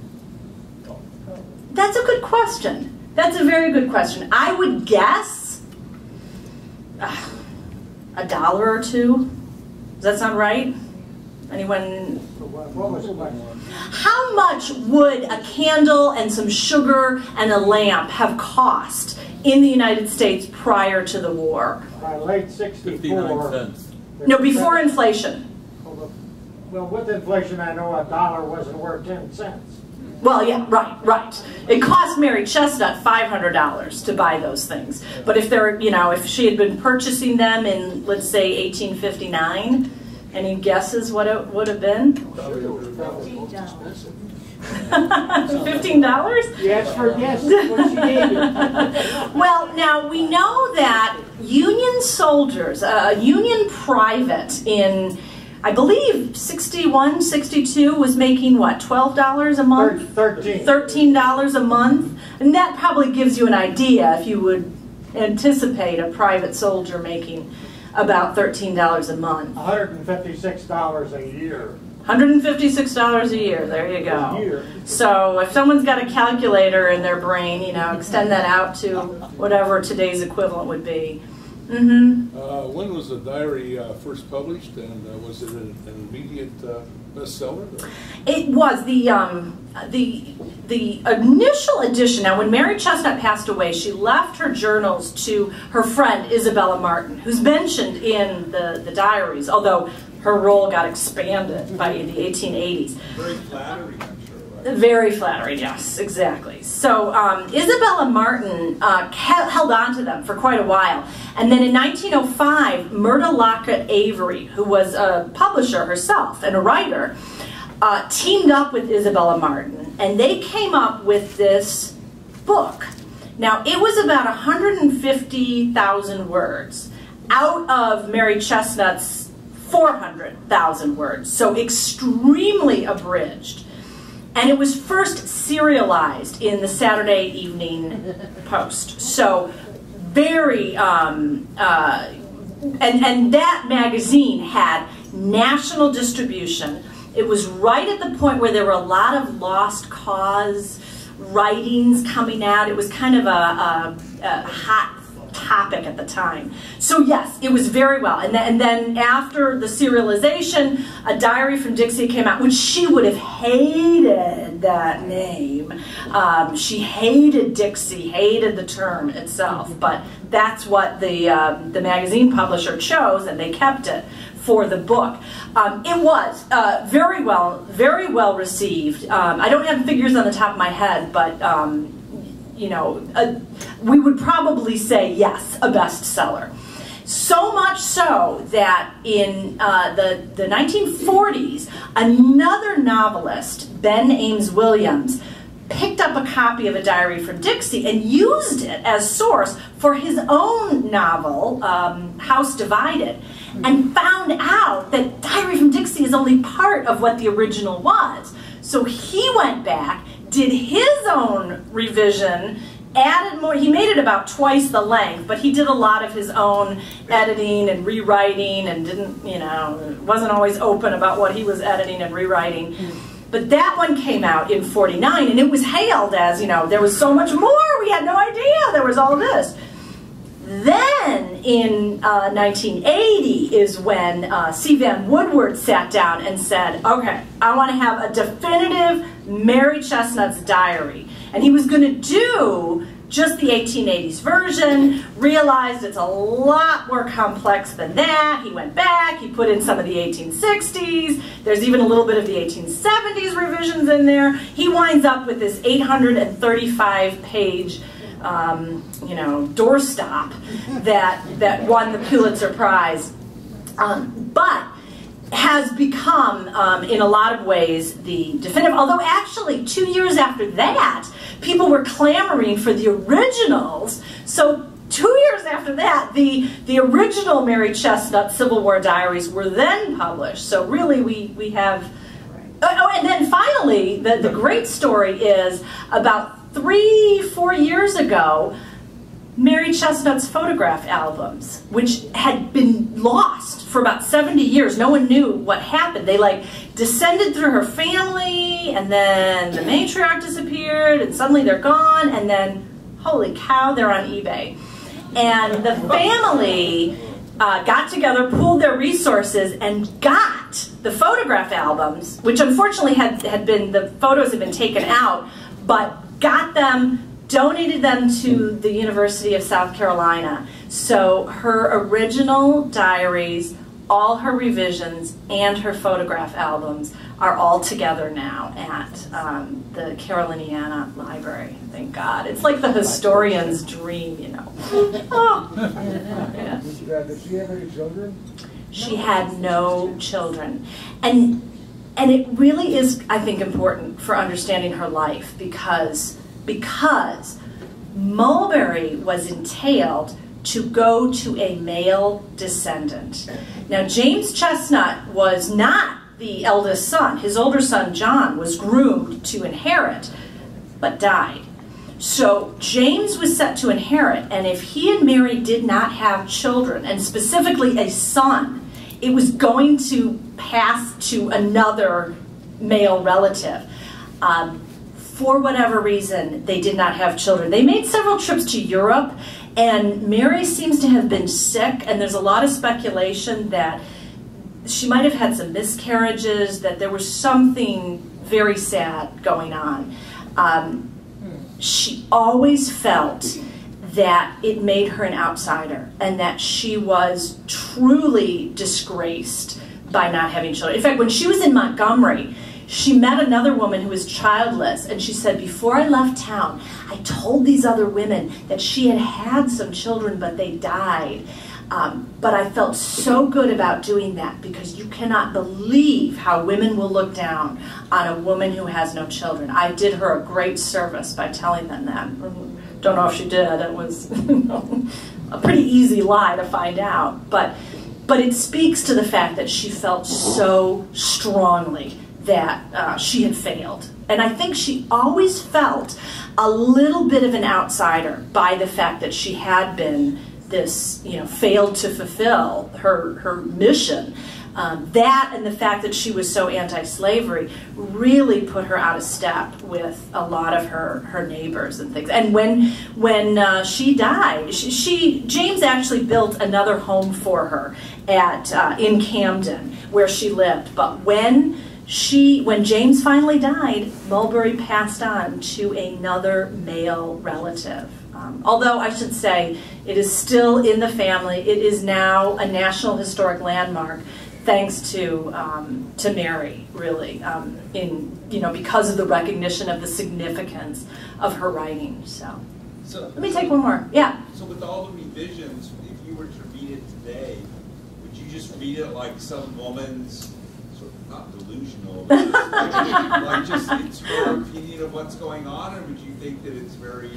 That's a good question. That's a very good question. I would guess $1 or $2. Does that sound right? Anyone? What was the question? How much would a candle and some sugar and a lamp have cost in the United States prior to the war? By late 64. 59 cents. No, before inflation. Well, with inflation, I know $1 wasn't worth 10 cents. Well, yeah, right. It cost Mary Chesnut $500 to buy those things. But if they're, you know, if she had been purchasing them in, let's say, 1859, any guesses what it would have been? $15? Yes, for yes, what she gave you. Well, now we know that Union soldiers, a Union private in, I believe, 61, 62 was making what, $12 a month? $13 a month. And that probably gives you an idea if you would anticipate a private soldier making about $13 a month. $156 a year. $156 a year, there you go. So if someone's got a calculator in their brain, you know, extend that out to whatever today's equivalent would be. When was the diary first published, and was it an immediate bestseller? It was the initial edition. Now, when Mary Chesnut passed away, she left her journals to her friend Isabella Martin, who's mentioned in the diaries, although her role got expanded by the 1880s. Very flattering, I'm sure, right? Very flattering, yes, exactly. So Isabella Martin held on to them for quite a while. And then in 1905, Myrta Lockett Avery, who was a publisher herself and a writer, teamed up with Isabella Martin, and they came up with this book. Now, it was about 150,000 words out of Mary Chesnut's 400,000 words, so extremely abridged. And it was first serialized in the Saturday Evening Post. So very, and that magazine had national distribution. It was right at the point where there were a lot of lost cause writings coming out. It was kind of a hot topic at the time. So yes, it was very well. And then after the serialization, A Diary from Dixie came out, which she would have hated that name. She hated Dixie, hated the term itself, but that's what the magazine publisher chose, and they kept it for the book. It was very well received. I don't have figures on the top of my head, but you know, we would probably say yes, a bestseller. So much so that in the 1940s, another novelist, Ben Ames Williams, picked up a copy of A Diary from Dixie and used it as source for his own novel, House Divided, and found out that Diary from Dixie is only part of what the original was. So he went back, did his own revision, added more. He made it about twice the length, but he did a lot of his own editing and rewriting, and didn't, you know, wasn't always open about what he was editing and rewriting. But that one came out in '49, and it was hailed as, you know, there was so much more, we had no idea there was all this. Then in 1980 is when C. Van Woodward sat down and said, okay, I want to have a definitive Mary Chesnut's diary. And he was going to do just the 1880s version, realized it's a lot more complex than that. He went back, he put in some of the 1860s, there's even a little bit of the 1870s revisions in there. He winds up with this 835-page you know, doorstop that won the Pulitzer Prize, but has become, in a lot of ways, the definitive. Although actually, 2 years after that, people were clamoring for the originals. So 2 years after that, the original Mary Chesnut Civil War diaries were then published. So really, we have. Oh, and then finally, the great story is about 3-4 years ago, Mary Chesnut's photograph albums, which had been lost for about 70 years. No one knew what happened. They like descended through her family, and then the matriarch disappeared, and suddenly they're gone, and then, holy cow, they're on eBay. And the family got together, pooled their resources, and got the photograph albums, which unfortunately had been, the photos had been taken out, but got them, donated them to the University of South Carolina. So her original diaries, all her revisions, and her photograph albums are all together now at the Caroliniana Library. Thank God. It's like the historian's dream, you know. Oh. Yeah. Did she have any children? She had no children. And it really is, I think, important for understanding her life because Mulberry was entailed to go to a male descendant. Now, James Chesnut was not the eldest son. His older son, John, was groomed to inherit, but died. So James was set to inherit, and if he and Mary did not have children, and specifically a son, it was going to pass to another male relative. for whatever reason, they did not have children. They made several trips to Europe, and Mary seems to have been sick, and there's a lot of speculation that she might have had some miscarriages, that there was something very sad going on. She always felt that it made her an outsider, and that she was truly disgraced by not having children. In fact, when she was in Montgomery, she met another woman who was childless, and she said, before I left town, I told these other women that she had had some children, but they died. But I felt so good about doing that, because you cannot believe how women will look down on a woman who has no children. I did her a great service by telling them that. Don't know if she did. It was a pretty easy lie to find out. But it speaks to the fact that she felt so strongly that she had failed. And I think she always felt a little bit of an outsider by the fact that she had been this, failed to fulfill her mission. That and the fact that she was so anti-slavery really put her out of step with a lot of her neighbors and things. And when she died, James actually built another home for her in Camden, where she lived. But when James finally died, Mulberry passed on to another male relative. Although I should say it is still in the family. It is now a National Historic Landmark, thanks to Mary, really, because of the recognition of the significance of her writing. So let me take one more. Yeah. So with all the revisions, if you were to read it today, would you just read it like some woman's, sort of not delusional, but just it's her opinion of what's going on, or would you think that it's very,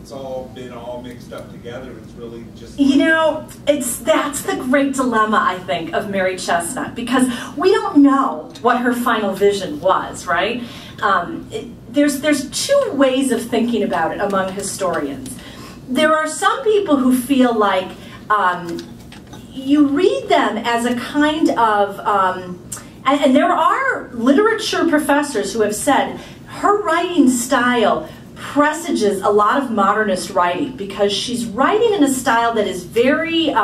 it's all been all mixed up together? It's really just, that's the great dilemma, I think, of Mary Chesnut, because we don't know what her final vision was, right? There's two ways of thinking about it among historians. There are some people who feel like you read them as a kind of, and there are literature professors who have said her writing style presages a lot of modernist writing, because she's writing in a style that is very,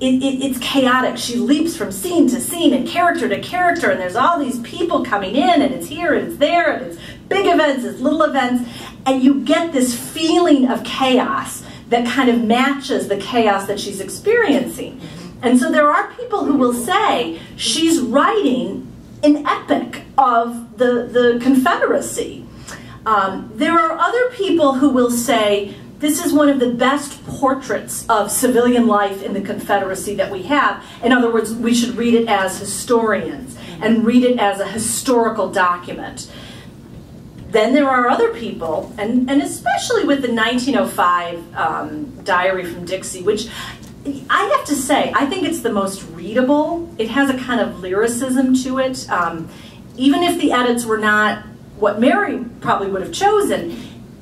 it's chaotic. She leaps from scene to scene and character to character, and there's all these people coming in, and it's here and it's there, and it's big events, it's little events, and you get this feeling of chaos that kind of matches the chaos that she's experiencing. And so there are people who will say she's writing an epic of the Confederacy. There are other people who will say this is one of the best portraits of civilian life in the Confederacy that we have. In other words, we should read it as historians and read it as a historical document. Then there are other people, and especially with the 1905 Diary from Dixie, which I have to say, I think it's the most readable. It has a kind of lyricism to it. Even if the edits were not what Mary probably would have chosen,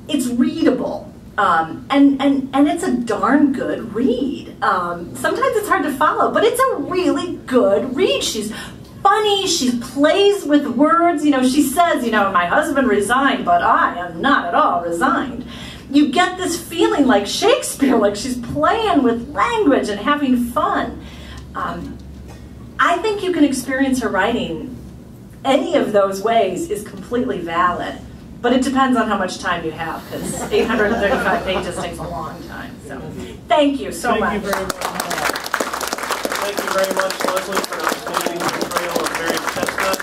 it's readable. And it's a darn good read. Sometimes it's hard to follow, but it's a really good read. She's funny, she plays with words. She says, my husband resigned, but I am not at all resigned. You get this feeling like Shakespeare, like she's playing with language and having fun. I think you can experience her writing any of those ways is completely valid, but it depends on how much time you have, because 835 pages takes a long time. So, thank you so much. Thank you very much, Leslie, for an outstanding portrayal of Mary Chesnut,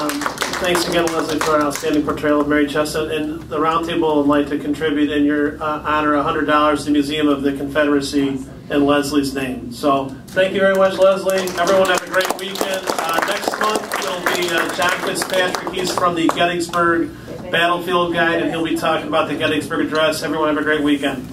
and thanks again, Leslie, for an outstanding portrayal of Mary Chesnut. And the Roundtable would like to contribute in your honor $100 to the Museum of the Confederacy in Leslie's name. So thank you very much, Leslie. Everyone have a great weekend. Next month will be John Fitzpatrick. He's from the Gettysburg Battlefield Guide, and he'll be talking about the Gettysburg Address. Everyone have a great weekend.